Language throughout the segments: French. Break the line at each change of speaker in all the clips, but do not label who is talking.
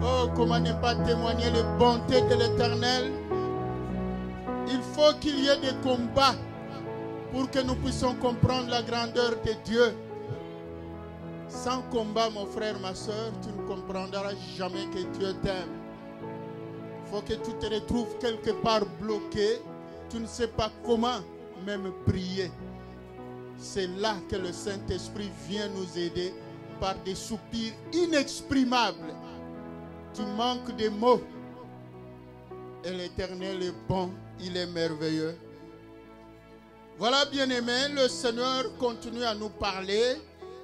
Oh, comment ne pas témoigner les bontés de l'Éternel? Il faut qu'il y ait des combats pour que nous puissions comprendre la grandeur de Dieu. Sans combat, mon frère, ma soeur, tu ne comprendras jamais que Dieu t'aime. Il faut que tu te retrouves quelque part bloqué. Tu ne sais pas comment même prier. C'est là que le Saint-Esprit vient nous aider par des soupirs inexprimables. Tu manques de mots. Et l'Éternel est bon, il est merveilleux. Voilà, bien-aimés, le Seigneur continue à nous parler.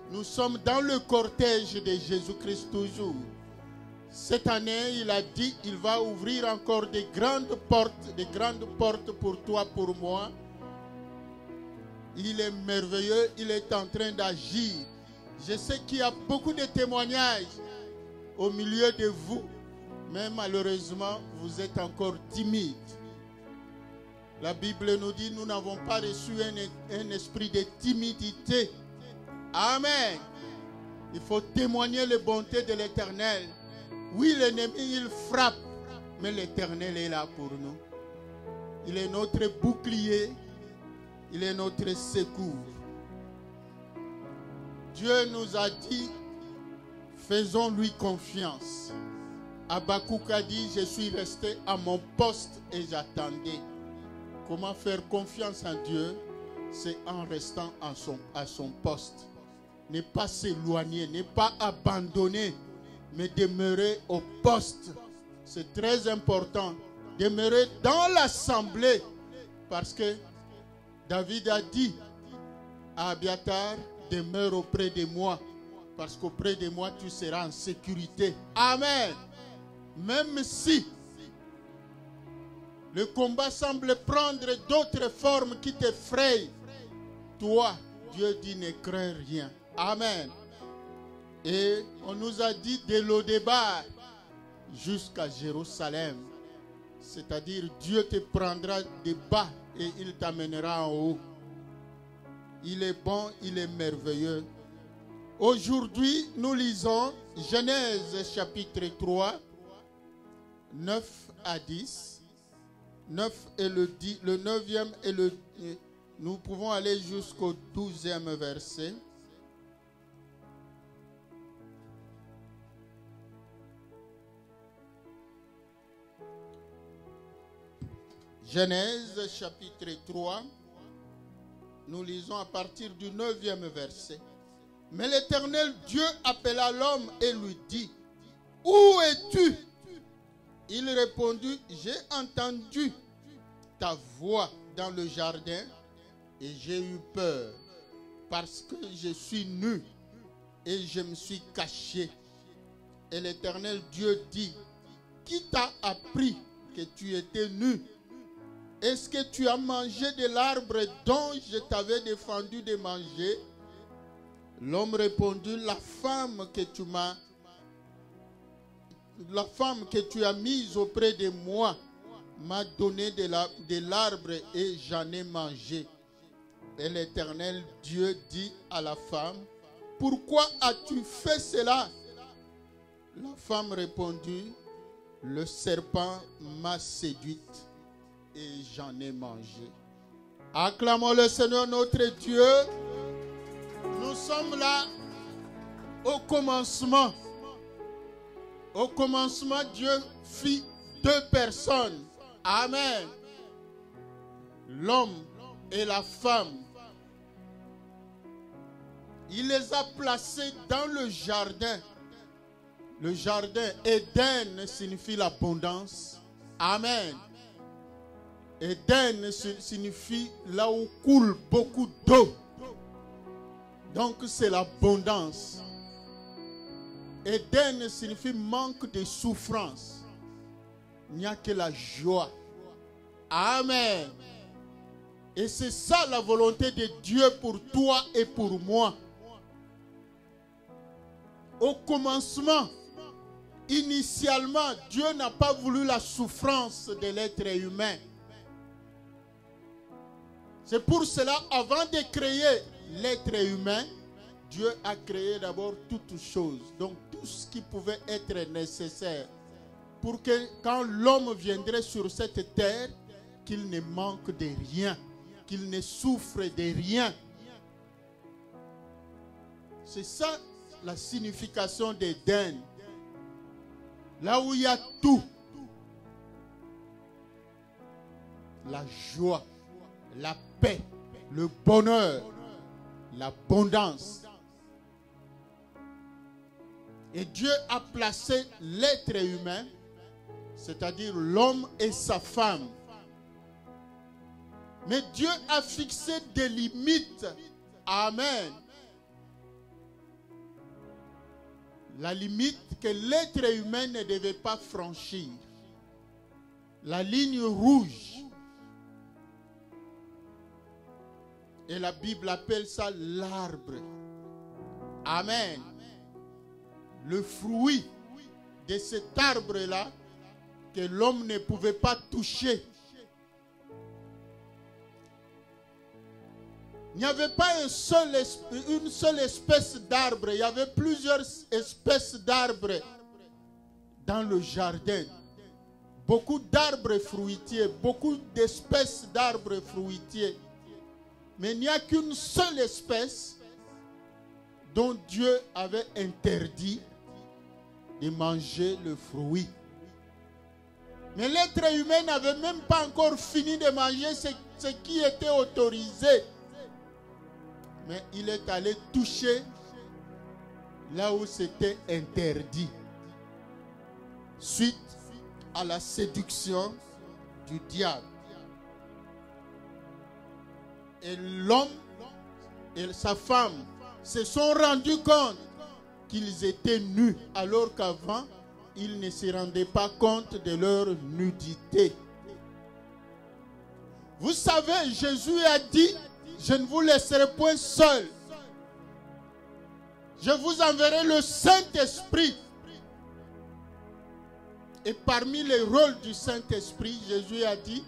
Nous sommes dans le cortège de Jésus-Christ toujours. Cette année, il a dit, il va ouvrir encore des grandes portes pour toi, pour moi. Il est merveilleux, il est en train d'agir. Je sais qu'il y a beaucoup de témoignages au milieu de vous, mais malheureusement, vous êtes encore timides. La Bible nous dit, nous n'avons pas reçu un esprit de timidité. Amen. Il faut témoigner les bontés de l'Éternel. Oui, l'ennemi, il frappe, mais l'Éternel est là pour nous. Il est notre bouclier, il est notre secours. Dieu nous a dit, faisons-lui confiance. Habakkuk a dit, je suis resté à mon poste et j'attendais. Comment faire confiance en Dieu? C'est en restant à son poste. Ne pas s'éloigner, ne pas abandonner, mais demeurer au poste. C'est très important. Demeurer dans l'assemblée. Parce que David a dit à Abiatar, demeure auprès de moi. Parce qu'auprès de moi, tu seras en sécurité. Amen. Même si le combat semble prendre d'autres formes qui t'effrayent, toi, Dieu dit, ne crains rien. Amen. Et on nous a dit de Lodébar jusqu'à Jérusalem. C'est-à-dire, Dieu te prendra de bas et il t'amènera en haut. Il est bon, il est merveilleux. Aujourd'hui, nous lisons Genèse chapitre 3, 9 à 10. 9 et le 9e et nous pouvons aller jusqu'au 12e verset. Genèse chapitre 3, nous lisons à partir du 9e verset. Mais l'Éternel Dieu appela l'homme et lui dit, « Où es-tu » Il répondit, « J'ai entendu ta voix dans le jardin et j'ai eu peur parce que je suis nu et je me suis caché. » Et l'Éternel Dieu dit, « Qui t'a appris que tu étais nu? Est-ce que tu as mangé de l'arbre dont je t'avais défendu de manger? » L'homme répondit, la femme que tu as mise auprès de moi m'a donné de l'arbre et j'en ai mangé. Et l'Éternel Dieu dit à la femme, pourquoi as-tu fait cela? La femme répondit, le serpent m'a séduite et j'en ai mangé. Acclamons le Seigneur notre Dieu. Nous sommes là au commencement. Au commencement, Dieu fit deux personnes. Amen. L'homme et la femme. Il les a placés dans le jardin. Le jardin, Éden signifie l'abondance. Amen. Éden signifie là où coule beaucoup d'eau. Donc c'est l'abondance. Éden signifie manque de souffrance. Il n'y a que la joie. Amen. Et c'est ça la volonté de Dieu pour toi et pour moi. Au commencement, initialement, Dieu n'a pas voulu la souffrance de l'être humain. C'est pour cela, avant de créer l'être humain, Dieu a créé d'abord toutes choses, donc tout ce qui pouvait être nécessaire pour que quand l'homme viendrait sur cette terre, qu'il ne manque de rien, qu'il ne souffre de rien. C'est ça la signification d'Éden. Là où il y a tout. La joie, la paix, le bonheur, l'abondance. Et Dieu a placé l'être humain, c'est-à-dire l'homme et sa femme. Mais Dieu a fixé des limites. Amen. La limite que l'être humain ne devait pas franchir. La ligne rouge. Et la Bible appelle ça l'arbre. Amen. Le fruit de cet arbre-là que l'homme ne pouvait pas toucher. Il n'y avait pas une seule espèce d'arbre. Il y avait plusieurs espèces d'arbres dans le jardin. Beaucoup d'arbres fruitiers, beaucoup d'espèces d'arbres fruitiers. Mais il n'y a qu'une seule espèce dont Dieu avait interdit de manger le fruit. Mais l'être humain n'avait même pas encore fini de manger ce qui était autorisé. Mais il est allé toucher là où c'était interdit. Suite à la séduction du diable. Et l'homme et sa femme se sont rendus compte qu'ils étaient nus, alors qu'avant, ils ne se rendaient pas compte de leur nudité. Vous savez, Jésus a dit, je ne vous laisserai point seul. Je vous enverrai le Saint-Esprit. Et parmi les rôles du Saint-Esprit, Jésus a dit,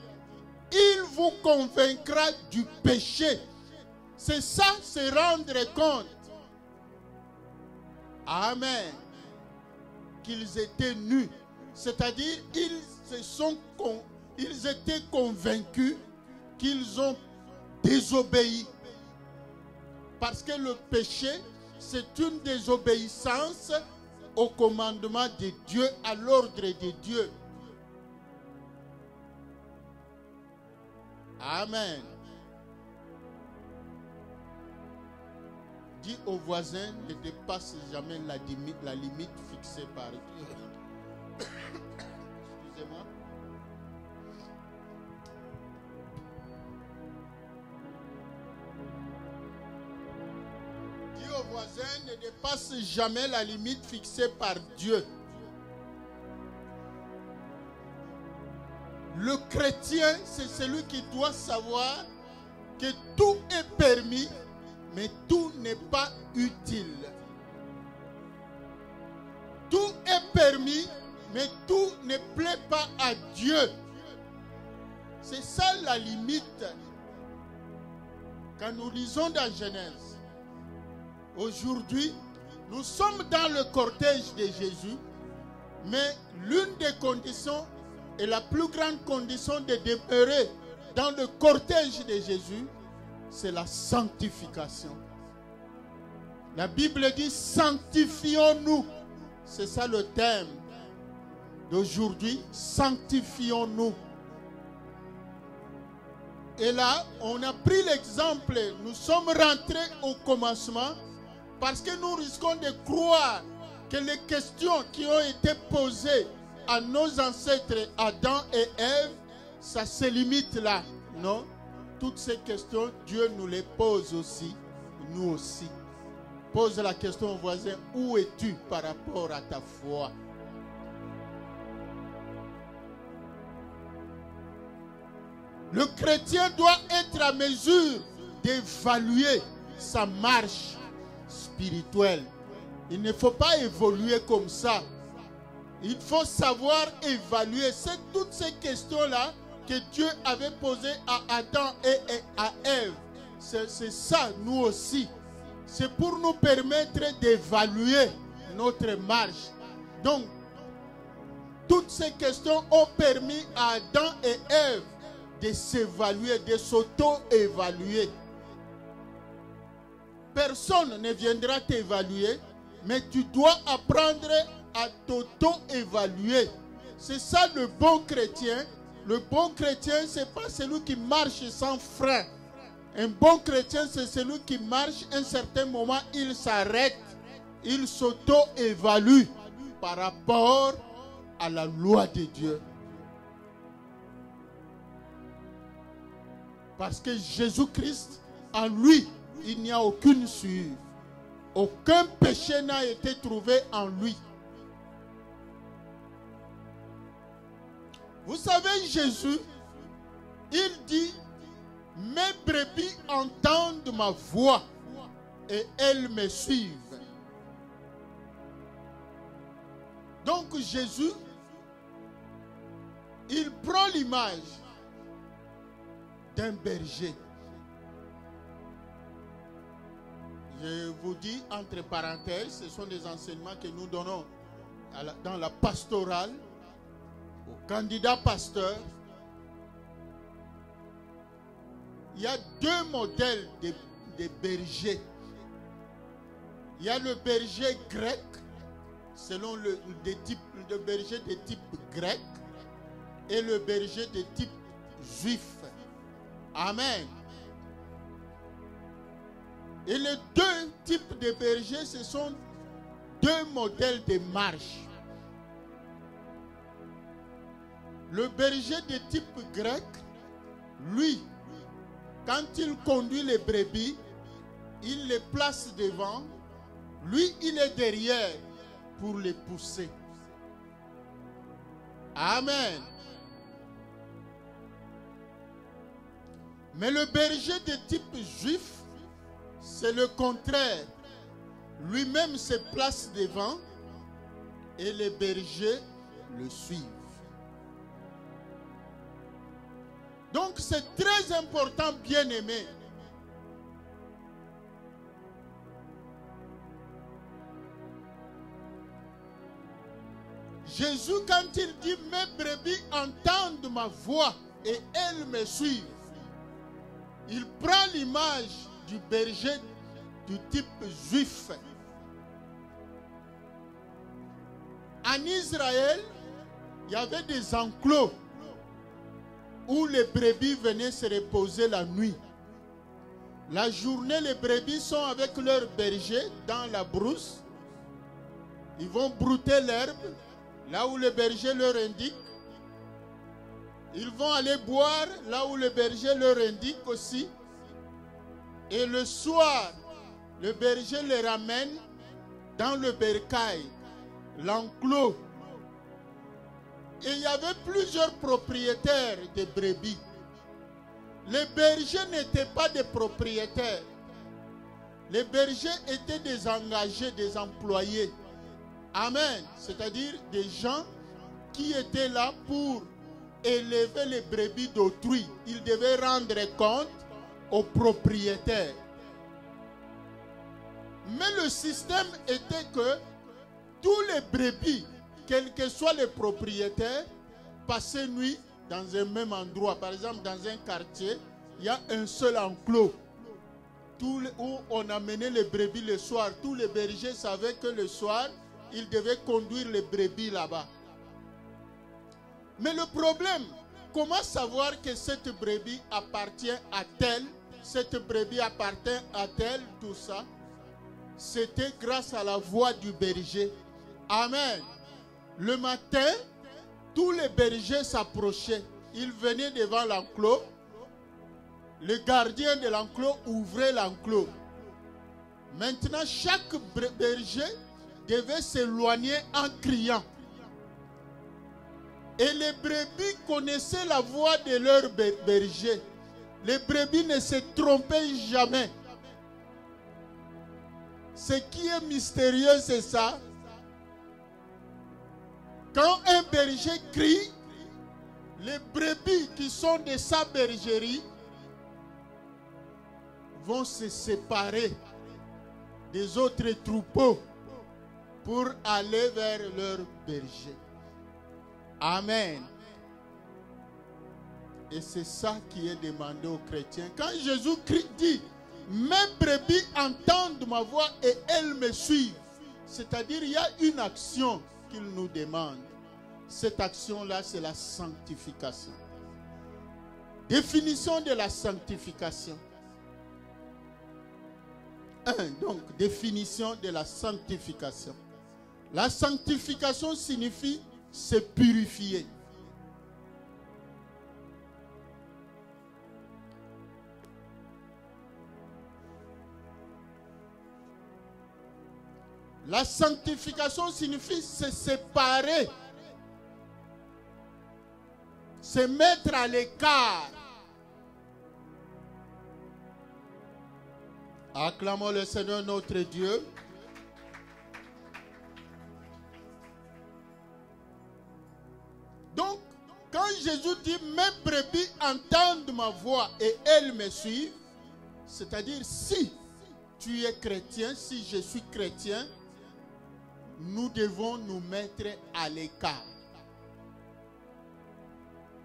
il vous convaincra du péché. C'est ça, se rendre compte. Amen. Qu'ils étaient nus. C'est-à-dire, ils étaient convaincus qu'ils ont désobéi. Parce que le péché, c'est une désobéissance au commandement de Dieu, à l'ordre de Dieu. Amen. Dis au voisin, ne dépasse jamais la limite fixée par Dieu. Excusez-moi. Dis au voisin, ne dépasse jamais la limite fixée par Dieu. Le chrétien, c'est celui qui doit savoir que tout est permis, mais tout n'est pas utile. Tout est permis, mais tout ne plaît pas à Dieu. C'est ça la limite. Quand nous lisons dans Genèse, aujourd'hui, nous sommes dans le cortège de Jésus, mais l'une des conditions et la plus grande condition de demeurer dans le cortège de Jésus, c'est la sanctification. La Bible dit sanctifions-nous. C'est ça le thème d'aujourd'hui. Sanctifions-nous. Et là, on a pris l'exemple. Nous sommes rentrés au commencement parce que nous risquons de croire que les questions qui ont été posées à nos ancêtres Adam et Ève, ça se limite là. Non, toutes ces questions, Dieu nous les pose aussi, nous aussi. Pose la question au voisin, où es-tu par rapport à ta foi? Le chrétien doit être à mesure d'évaluer sa marche spirituelle. Il ne faut pas évoluer comme ça. Il faut savoir évaluer. C'est toutes ces questions-là que Dieu avait posées à Adam et à Ève. C'est ça, nous aussi. c'est pour nous permettre d'évaluer notre marche. Donc, toutes ces questions ont permis à Adam et Ève de s'évaluer, de s'auto-évaluer. Personne ne viendra t'évaluer, mais tu dois apprendre à t'auto-évaluer. C'est ça le bon chrétien. Le bon chrétien, ce n'est pas celui qui marche sans frein. Un bon chrétien, c'est celui qui marche, à un certain moment, il s'arrête, il s'auto-évalue par rapport à la loi de Dieu. Parce que Jésus-Christ, en lui, il n'y a aucune souillure. Aucun péché n'a été trouvé en lui. Vous savez, Jésus, il dit, mes brebis entendent ma voix et elles me suivent. Donc Jésus, il prend l'image d'un berger. Je vous dis entre parenthèses, ce sont des enseignements que nous donnons dans la pastorale aux candidats pasteurs. Il y a deux modèles de bergers. Il y a le berger grec, selon le berger de type grec, et le berger de type juif. Amen. Et les deux types de bergers, ce sont deux modèles de marche. Le berger de type grec, lui, quand il conduit les brebis, il les place devant. Lui, il est derrière pour les pousser. Amen. Mais le berger de type juif, c'est le contraire. Lui-même se place devant et les bergers le suivent. Donc c'est très important, bien-aimés. Jésus, quand il dit « Mes brebis entendent ma voix et elles me suivent », il prend l'image du berger du type juif. En Israël, il y avait des enclos où les brebis venaient se reposer la nuit. La journée, les brebis sont avec leur berger dans la brousse. Ils vont brouter l'herbe, là où le berger leur indique. Ils vont aller boire, là où le berger leur indique aussi. Et le soir, le berger les ramène dans le bercail, l'enclos. Et il y avait plusieurs propriétaires de brebis. Les bergers n'étaient pas des propriétaires. Les bergers étaient des engagés, des employés. Amen. C'est-à-dire des gens qui étaient là pour élever les brebis d'autrui. Ils devaient rendre compte aux propriétaires. Mais le système était que tous les brebis, quels que soient les propriétaires, passaient nuit dans un même endroit. Par exemple, dans un quartier, il y a un seul enclos où on amenait les brebis le soir. Tous les bergers savaient que le soir, ils devaient conduire les brebis là-bas. Mais le problème, comment savoir que cette brebis appartient à tel, cette brebis appartient à tel, tout ça? C'était grâce à la voix du berger. Amen. Le matin, tous les bergers s'approchaient. Ils venaient devant l'enclos. Le gardien de l'enclos ouvrait l'enclos. Maintenant, chaque berger devait s'éloigner en criant. Et les brebis connaissaient la voix de leur berger. Les brebis ne se trompaient jamais. Ce qui est mystérieux, c'est ça. Quand un berger crie, les brebis qui sont de sa bergerie vont se séparer des autres troupeaux pour aller vers leur berger. Amen. Et c'est ça qui est demandé aux chrétiens. Quand Jésus-Christ dit, mes brebis entendent ma voix et elles me suivent. C'est-à-dire, il y a une action qu'il nous demande. Cette action-là, c'est la sanctification. Définition de la sanctification. 1. Donc, définition de la sanctification. La sanctification signifie se purifier. La sanctification signifie se séparer, se mettre à l'écart. Acclamons le Seigneur notre Dieu. Donc, quand Jésus dit « Mes brebis entendent ma voix et elles me suivent », c'est-à-dire si tu es chrétien, si je suis chrétien, nous devons nous mettre à l'écart.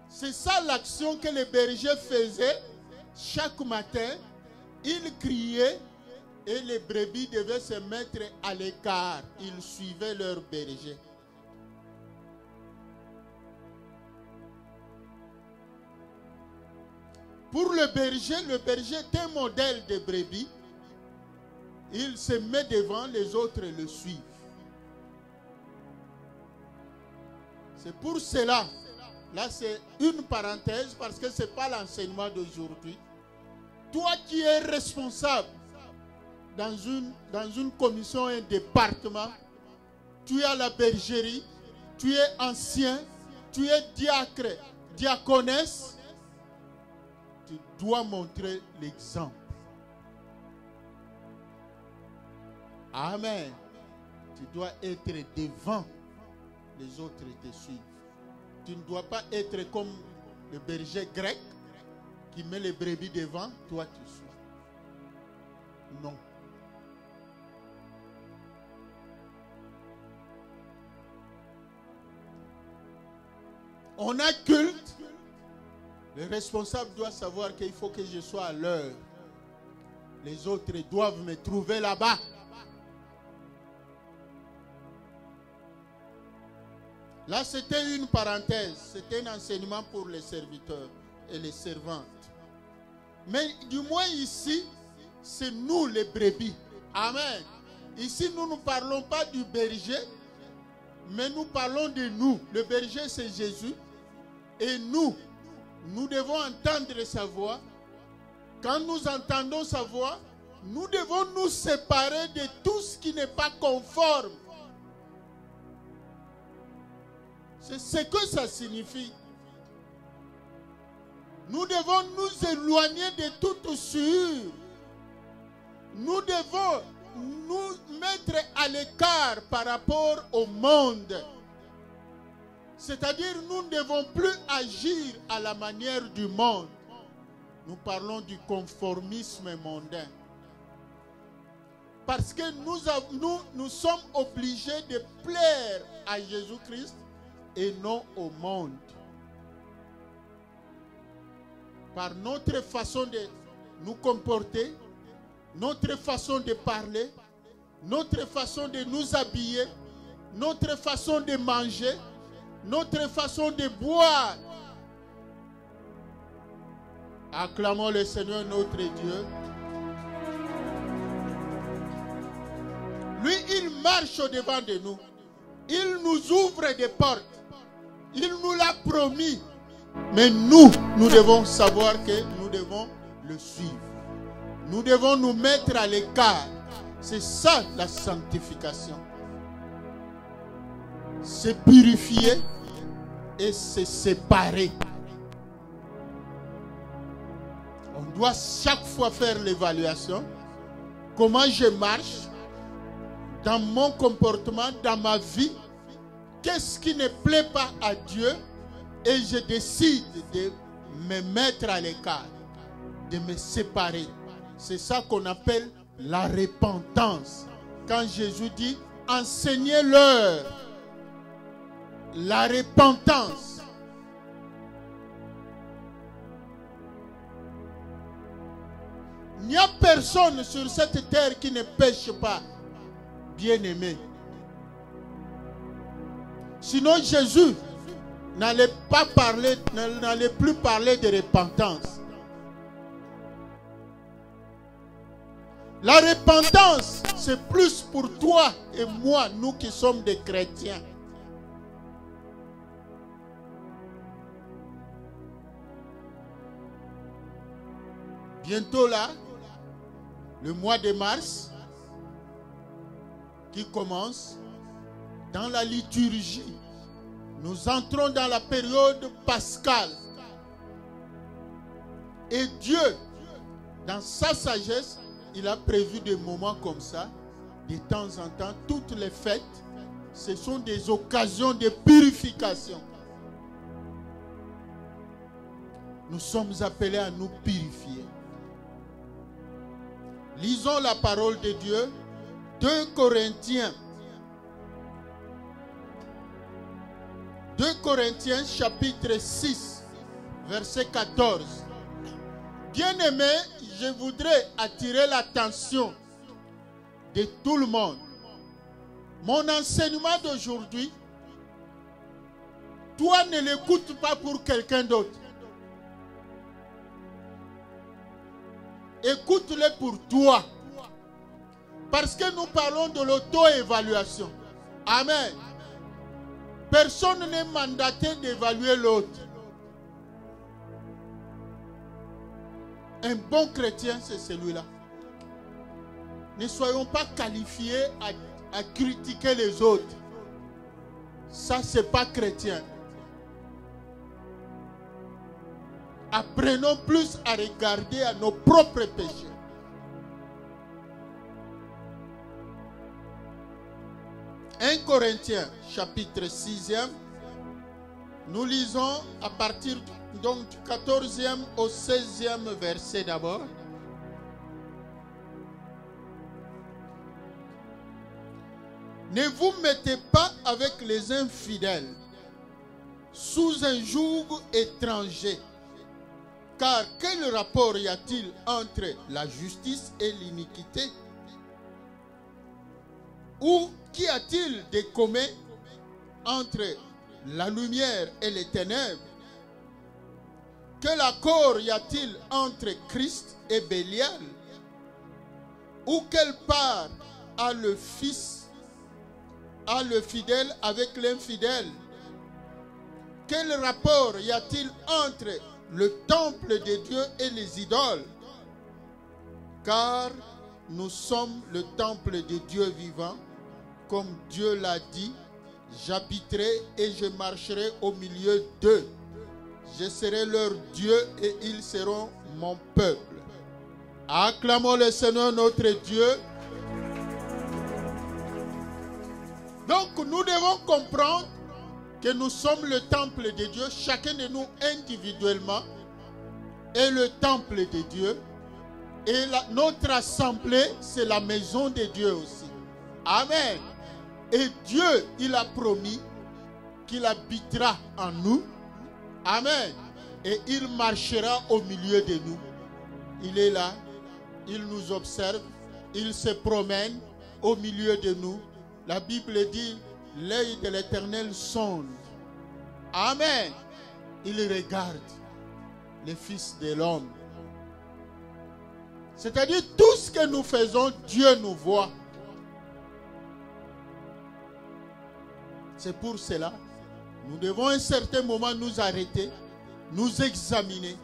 C'est ça l'action que les bergers faisaient chaque matin. Ils criaient et les brebis devaient se mettre à l'écart. Ils suivaient leur berger. Pour le berger est un modèle de brebis. Il se met devant, les autres le suivent. C'est pour cela, là c'est une parenthèse parce que ce n'est pas l'enseignement d'aujourd'hui. Toi qui es responsable dans une commission, un département, tu es à la bergerie, tu es ancien, tu es diacre, diaconesse, tu dois montrer l'exemple. Amen. Tu dois être devant, les autres te suivent. Tu ne dois pas être comme le berger grec qui met les brebis devant, toi tu suis. Non. On a culte. Le responsable doit savoir qu'il faut que je sois à l'heure. Les autres doivent me trouver là-bas. Là, c'était une parenthèse. C'était un enseignement pour les serviteurs et les servantes. Mais du moins ici, c'est nous les brebis. Amen. Ici, nous ne parlons pas du berger, mais nous parlons de nous. Le berger, c'est Jésus. Et nous devons entendre sa voix. Quand nous entendons sa voix, nous devons nous séparer de tout ce qui n'est pas conforme. C'est ce que ça signifie. Nous devons nous éloigner de toute usure. Nous devons nous mettre à l'écart par rapport au monde. C'est-à-dire, nous ne devons plus agir à la manière du monde. Nous parlons du conformisme mondain. Parce que nous sommes obligés de plaire à Jésus-Christ et non au monde. Par notre façon de nous comporter, notre façon de parler, notre façon de nous habiller, notre façon de manger, notre façon de boire. Acclamons le Seigneur notre Dieu. Lui, il marche au-devant de nous. Il nous ouvre des portes. Il nous l'a promis. Mais nous devons savoir que nous devons le suivre. Nous devons nous mettre à l'écart. C'est ça la sanctification. Se purifier et se séparer. On doit chaque fois faire l'évaluation. Comment je marche dans mon comportement, dans ma vie. Qu'est-ce qui ne plaît pas à Dieu? Et je décide de me mettre à l'écart, de me séparer. C'est ça qu'on appelle la repentance. Quand Jésus dit, enseignez-leur la repentance. Il n'y a personne sur cette terre qui ne pêche pas, bien-aimé. Sinon Jésus n'allait plus parler de repentance. La repentance, c'est plus pour toi et moi, nous qui sommes des chrétiens. Bientôt là, le mois de mars qui commence, dans la liturgie, nous entrons dans la période pascale. Et Dieu, dans sa sagesse, il a prévu des moments comme ça. De temps en temps, toutes les fêtes, ce sont des occasions de purification. Nous sommes appelés à nous purifier. Lisons la parole de Dieu. 2 Corinthiens chapitre 6, verset 14. Bien-aimés, je voudrais attirer l'attention de tout le monde. Mon enseignement d'aujourd'hui, toi ne l'écoutes pas pour quelqu'un d'autre. Écoute-le pour toi. Parce que nous parlons de l'auto-évaluation. Amen. Personne n'est mandaté d'évaluer l'autre. Un bon chrétien, c'est celui-là. Ne soyons pas qualifiés à critiquer les autres. Ça, c'est pas chrétien. Apprenons plus à regarder à nos propres péchés. « 1 Corinthiens, chapitre 6e, nous lisons à partir donc, du 14e au 16e verset d'abord. « Ne vous mettez pas avec les infidèles, sous un joug étranger. Car quel rapport y a-t-il entre la justice et l'iniquité? Ou qu'y a-t-il de commun entre la lumière et les ténèbres? Quel accord y a-t-il entre Christ et Bélial? Ou quelle part a le fidèle avec l'infidèle? Quel rapport y a-t-il entre le temple de Dieu et les idoles? Car nous sommes le temple de Dieu vivant, comme Dieu l'a dit, j'habiterai et je marcherai au milieu d'eux. Je serai leur Dieu et ils seront mon peuple. Acclamons le Seigneur notre Dieu. Donc nous devons comprendre que nous sommes le temple de Dieu, chacun de nous individuellement est le temple de Dieu. Et notre assemblée, c'est la maison de Dieu aussi. Amen. Et Dieu, il a promis qu'il habitera en nous. Amen. Et il marchera au milieu de nous. Il est là, il nous observe, il se promène au milieu de nous. La Bible dit, l'œil de l'Éternel sonde. Amen. Il regarde les fils de l'homme. C'est-à-dire tout ce que nous faisons, Dieu nous voit. C'est pour cela, nous devons à un certain moment nous arrêter, nous examiner.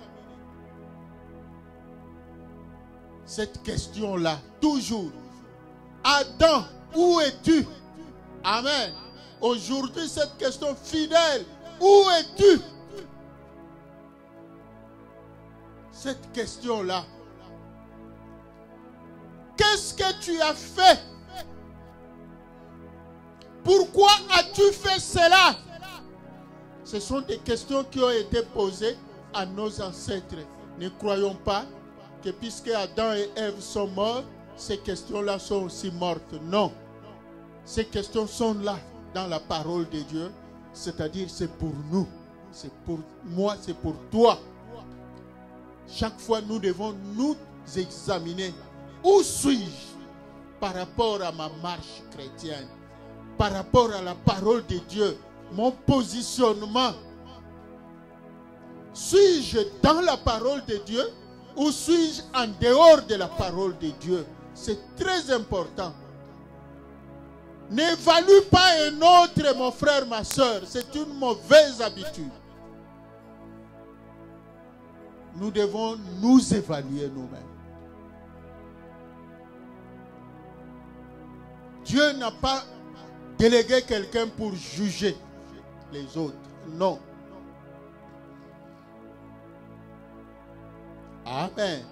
Cette question-là, toujours. Adam, où es-tu? Amen. Aujourd'hui, cette question fidèle, où es-tu? Cette question-là. Qu'est-ce que tu as fait? Pourquoi as-tu fait cela? Ce sont des questions qui ont été posées à nos ancêtres. Ne croyons pas que puisque Adam et Ève sont morts, ces questions-là sont aussi mortes. Non. Ces questions sont là dans la parole de Dieu. C'est-à-dire, c'est pour nous. C'est pour moi, c'est pour toi. Chaque fois, nous devons nous examiner. Où suis-je par rapport à ma marche chrétienne? Par rapport à la parole de Dieu? Mon positionnement? Suis-je dans la parole de Dieu ou suis-je en dehors de la parole de Dieu? C'est très important. N'évalue pas un autre, mon frère, ma soeur. C'est une mauvaise habitude. Nous devons nous évaluer nous-mêmes. Dieu n'a pas délégué quelqu'un pour juger les autres. Non. Amen.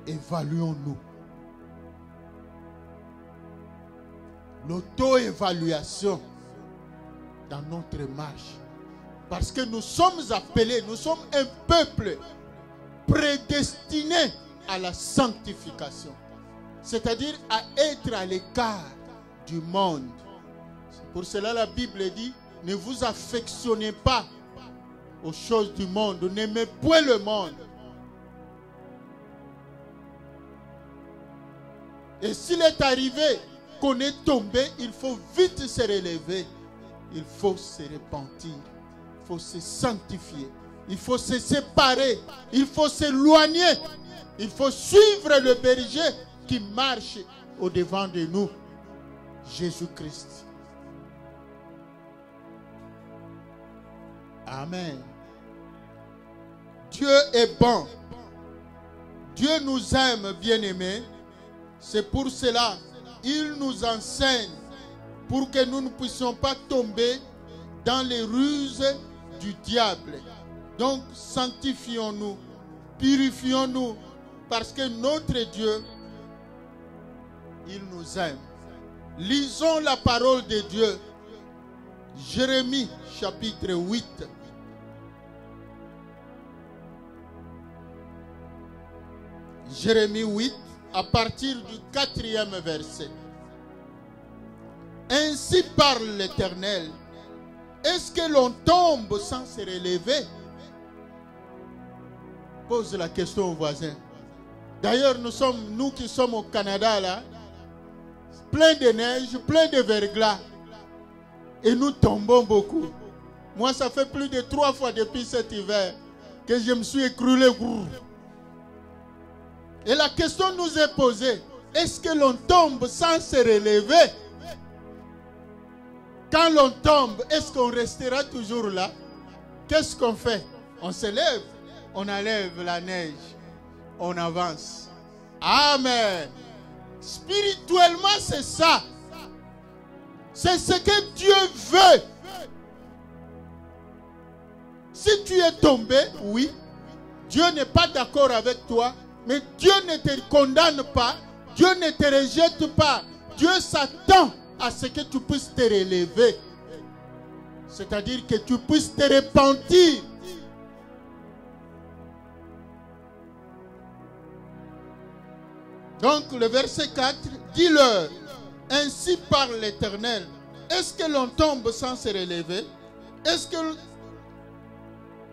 Évaluons-nous. L'auto-évaluation dans notre marche. Parce que nous sommes appelés, nous sommes un peuple prédestiné à la sanctification. C'est-à-dire à être à l'écart du monde. C'est pour cela la Bible dit, ne vous affectionnez pas aux choses du monde, n'aimez point le monde. Et s'il est arrivé qu'on est tombé, il faut vite se relever. Il faut se repentir. Il faut se sanctifier. Il faut se séparer. Il faut s'éloigner. Il faut suivre le berger qui marche au-devant de nous. Jésus-Christ. Amen. Dieu est bon. Dieu nous aime, bien-aimés. C'est pour cela qu'il nous enseigne pour que nous ne puissions pas tomber dans les ruses du diable. Donc, sanctifions-nous, purifions-nous, parce que notre Dieu, il nous aime. Lisons la parole de Dieu. Jérémie, chapitre 8. Jérémie 8, à partir du 4e verset. Ainsi parle l'Éternel. Est-ce que l'on tombe sans se relever? Pose la question au voisin. D'ailleurs, nous qui sommes au Canada, là, plein de neige, plein de verglas. Et nous tombons beaucoup. Moi, ça fait plus de 3 fois depuis cet hiver que je me suis écroulé. Et la question nous est posée. Est-ce que l'on tombe sans se relever? Quand l'on tombe, est-ce qu'on restera toujours là? Qu'est-ce qu'on fait? On se lève, on enlève la neige, on avance. Amen. Spirituellement, c'est ça. C'est ce que Dieu veut. Si tu es tombé, oui, Dieu n'est pas d'accord avec toi, mais Dieu ne te condamne pas, Dieu ne te rejette pas. Dieu s'attend à ce que tu puisses te relever. C'est-à-dire que tu puisses te repentir. Donc le verset 4, dis-leur, ainsi parle l'Éternel. Est-ce que l'on tombe sans se relever? Est-ce que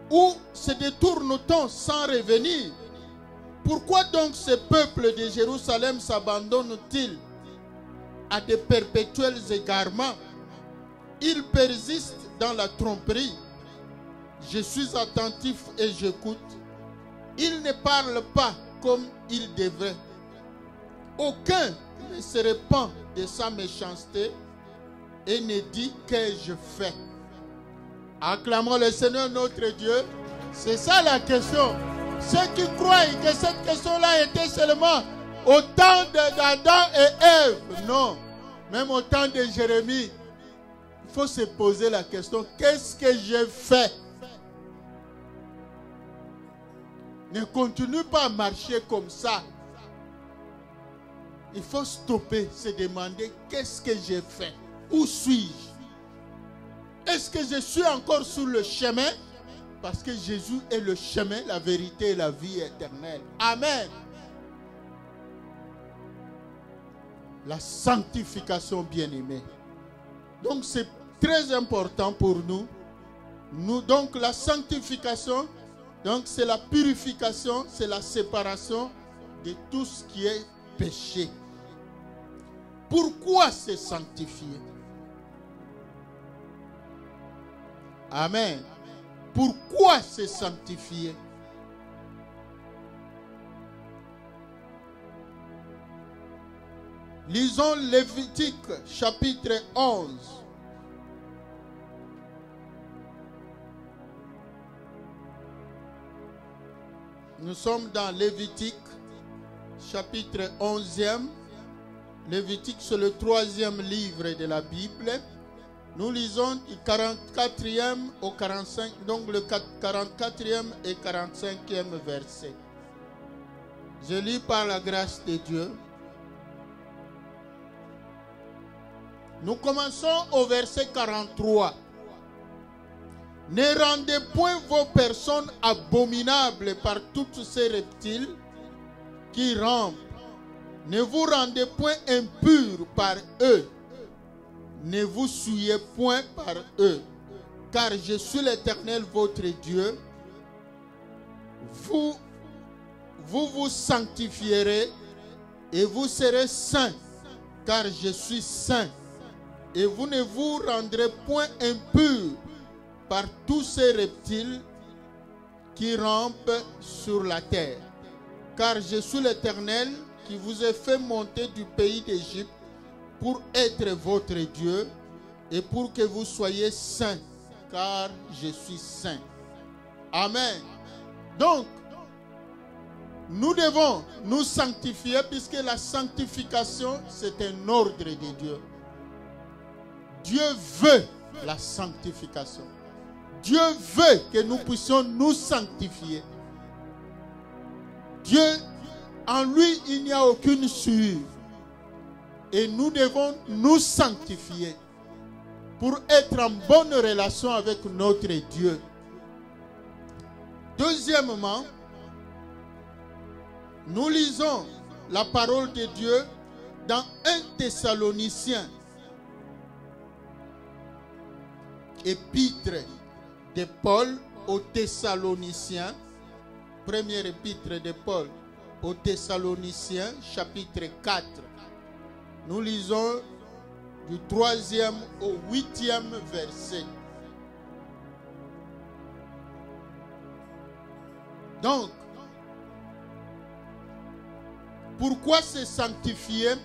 ou se détourne-t-on sans revenir? Pourquoi donc ce peuple de Jérusalem s'abandonne-t-il à de perpétuels égarements? Il persiste dans la tromperie. Je suis attentif et j'écoute. Il ne parle pas comme il devrait. Aucun ne se répand de sa méchanceté et ne dit qu'ai-je fait. Acclamons le Seigneur notre Dieu. C'est ça la question. Ceux qui croient que cette question-là était seulement au temps d'Adam et Ève. Non. Même au temps de Jérémie. Il faut se poser la question. Qu'est-ce que j'ai fait? Ne continue pas à marcher comme ça. Il faut stopper, se demander qu'est-ce que j'ai fait? Où suis-je? Est-ce que je suis encore sur le chemin? Parce que Jésus est le chemin, la vérité et la vie éternelle. Amen. La sanctification, bien-aimés. Donc c'est très important pour nous. Donc la sanctification, donc c'est la purification, c'est la séparation de tout ce qui est péché. Pourquoi se sanctifier? Amen. Pourquoi se sanctifier? Lisons Lévitique chapitre 11. Nous sommes dans Lévitique chapitre 11e. Lévitique, c'est le 3e livre de la Bible. Nous lisons du 44e au 45, donc le 44e et 45e verset. Je lis par la grâce de Dieu. Nous commençons au verset 43. Ne rendez point vos personnes abominables par toutes ces reptiles qui rampent. Ne vous rendez point impurs par eux. Ne vous souillez point par eux. Car je suis l'Éternel votre Dieu. Vous vous sanctifierez et vous serez saints, car je suis saint. Et vous ne vous rendrez point impurs par tous ces reptiles qui rampent sur la terre. Car je suis l'Éternel qui vous ai fait monter du pays d'Égypte pour être votre Dieu et pour que vous soyez saints, car je suis saint. Amen. Donc, nous devons nous sanctifier puisque la sanctification, c'est un ordre de Dieu. Dieu veut la sanctification. Dieu veut que nous puissions nous sanctifier. Dieu, en lui, il n'y a aucune souillure. Et nous devons nous sanctifier pour être en bonne relation avec notre Dieu. Deuxièmement, nous lisons la parole de Dieu dans 1 Thessaloniciens. Épître de Paul aux Thessaloniciens, première épître de Paul aux Thessaloniciens, chapitre 4. Nous lisons du 3e au 8e verset. Donc, pourquoi se sanctifier?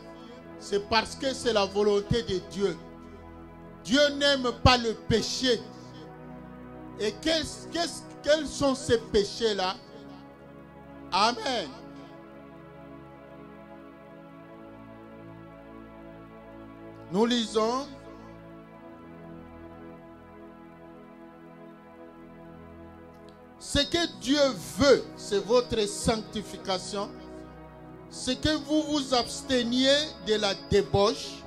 C'est parce que c'est la volonté de Dieu. Dieu n'aime pas le péché. Et quels sont ces péchés-là? Amen. Nous lisons ce que Dieu veut, c'est votre sanctification. C'est que vous vous absteniez de la débauche.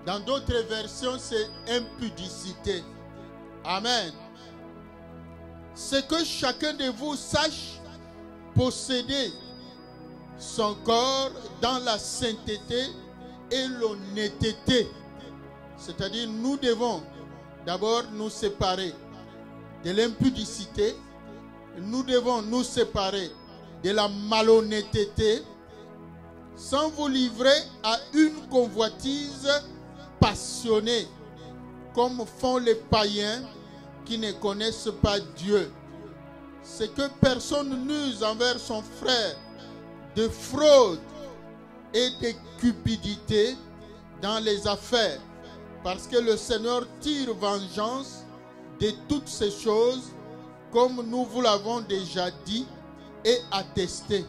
Dans d'autres versions, c'est impudicité. Amen. C'est que chacun de vous sache posséder son corps dans la sainteté et l'honnêteté. C'est-à-dire, nous devons d'abord nous séparer de l'impudicité. Nous devons nous séparer de la malhonnêteté sans vous livrer à une convoitise passionnée comme font les païens qui ne connaissent pas Dieu. C'est que personne n'use envers son frère de fraude et de cupidité dans les affaires, parce que le Seigneur tire vengeance de toutes ces choses, comme nous vous l'avons déjà dit et attesté.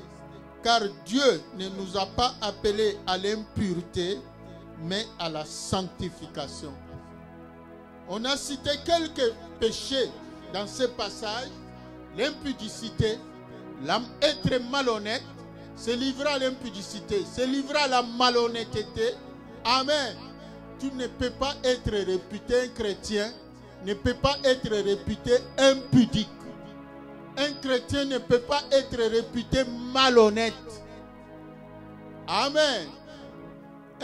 Car Dieu ne nous a pas appelés à l'impureté, mais à la sanctification. On a cité quelques péchés dans ce passage. L'impudicité, être malhonnête, se livrer à l'impudicité, se livrer à la malhonnêteté. Amen. Tu ne peux pas être réputé un chrétien, ne peut pas être réputé impudique. Un chrétien ne peut pas être réputé malhonnête. Amen.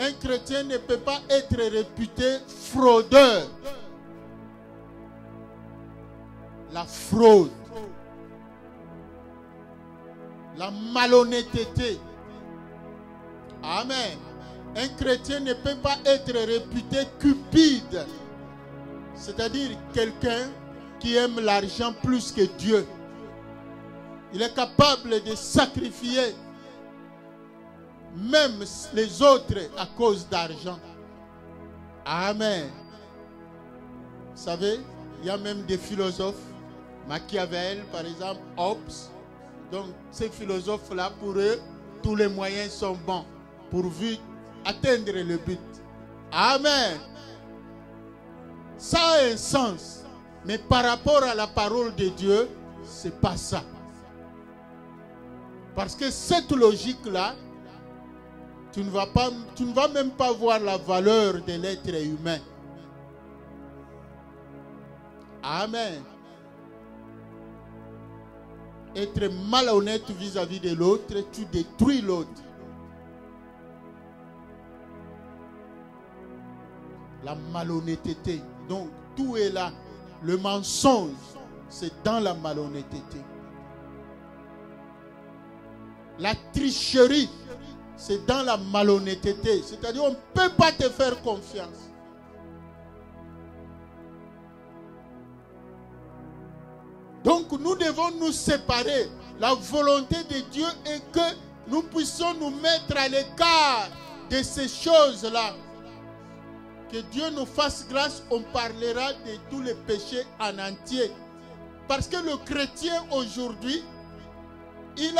Un chrétien ne peut pas être réputé fraudeur. La fraude, la malhonnêteté. Amen. Un chrétien ne peut pas être réputé cupide, c'est-à-dire quelqu'un qui aime l'argent plus que Dieu. Il est capable de sacrifier même les autres à cause d'argent. Amen. Vous savez, il y a même des philosophes, Machiavel par exemple, Hobbes. Donc ces philosophes-là, pour eux, tous les moyens sont bons pourvu atteindre le but. Amen. Ça a un sens. Mais par rapport à la parole de Dieu, c'est pas ça. Parce que cette logique-là, tu ne vas même pas voir la valeur de l'être humain. Amen. Être malhonnête vis-à-vis de l'autre, tu détruis l'autre. La malhonnêteté. Donc, tout est là. Le mensonge, c'est dans la malhonnêteté. La tricherie, c'est dans la malhonnêteté. C'est-à-dire, on ne peut pas te faire confiance. Donc, nous devons nous séparer. La volonté de Dieu est que nous puissions nous mettre à l'écart de ces choses-là. Que Dieu nous fasse grâce, on parlera de tous les péchés en entier. Parce que le chrétien aujourd'hui, il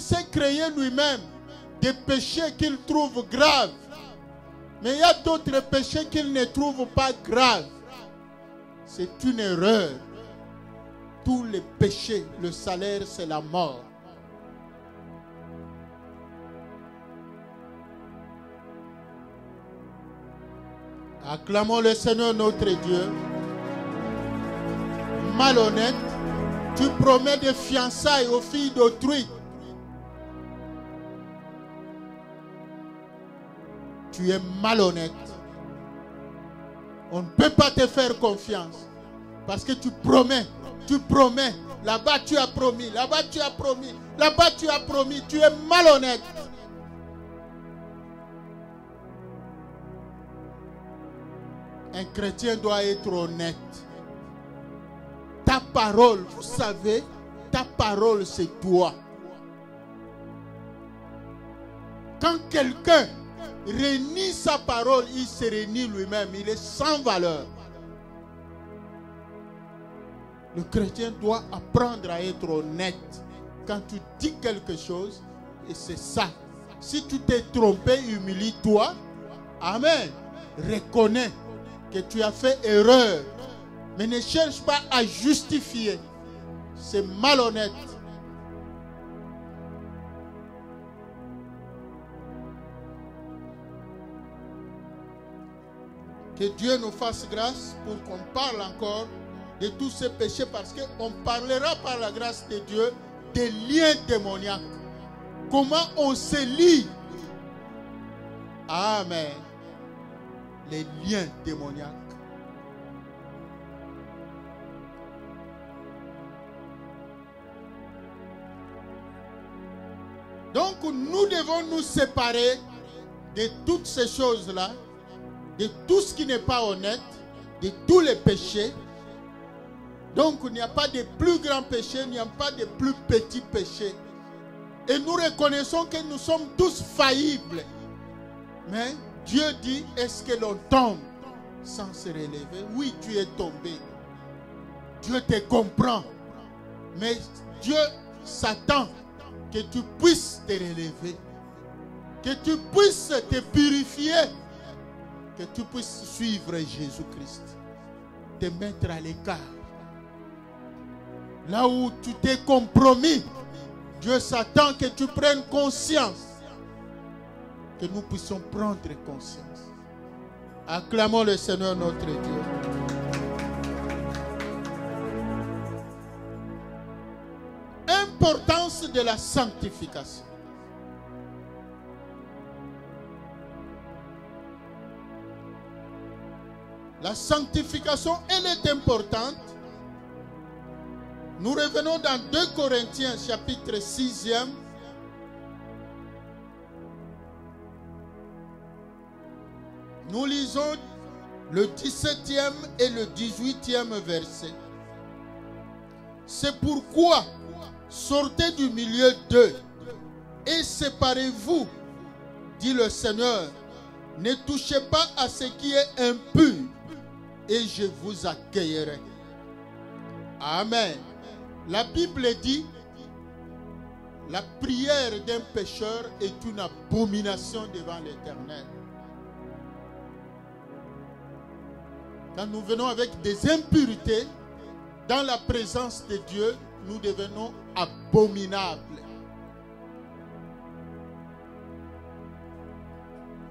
s'est créé lui-même des péchés qu'il trouve graves. Mais il y a d'autres péchés qu'il ne trouve pas graves. C'est une erreur. Tous les péchés, le salaire, c'est la mort. Acclamons le Seigneur notre Dieu. Malhonnête, tu promets des fiançailles aux filles d'autrui. Tu es malhonnête. On ne peut pas te faire confiance. Parce que tu promets. Là-bas tu as promis. Là-bas tu as promis. Là-bas tu as promis. Tu es malhonnête. Un chrétien doit être honnête. Ta parole, vous savez, ta parole c'est toi. Quand quelqu'un renie sa parole, il se renie lui-même. Il est sans valeur. Le chrétien doit apprendre à être honnête. Quand tu dis quelque chose, et c'est ça. Si tu t'es trompé, humilie-toi. Amen. Reconnais que tu as fait erreur. Mais ne cherche pas à justifier. C'est malhonnête. Que Dieu nous fasse grâce pour qu'on parle encore de tous ces péchés, parce qu'on parlera par la grâce de Dieu des liens démoniaques. Comment on se lie. Amen. Les liens démoniaques. Donc nous devons nous séparer de toutes ces choses-là, de tout ce qui n'est pas honnête, de tous les péchés. Donc il n'y a pas de plus grands péchés, il n'y a pas de plus petits péchés. Et nous reconnaissons que nous sommes tous faillibles. Mais Dieu dit, est-ce que l'on tombe sans se relever? Oui, tu es tombé. Dieu te comprend. Mais Dieu s'attend que tu puisses te relever. Que tu puisses te purifier. Que tu puisses suivre Jésus-Christ. Te mettre à l'écart. Là où tu t'es compromis, Dieu s'attend que tu prennes conscience. Que nous puissions prendre conscience. Acclamons le Seigneur notre Dieu. Importance de la sanctification. La sanctification, elle est importante. Nous revenons dans 2 Corinthiens chapitre 6e. Nous lisons le 17e et le 18e verset. C'est pourquoi sortez du milieu d'eux et séparez-vous, dit le Seigneur. Ne touchez pas à ce qui est impur et je vous accueillerai. Amen. La Bible dit, la prière d'un pécheur est une abomination devant l'Éternel. Quand nous venons avec des impuretés dans la présence de Dieu, nous devenons abominables.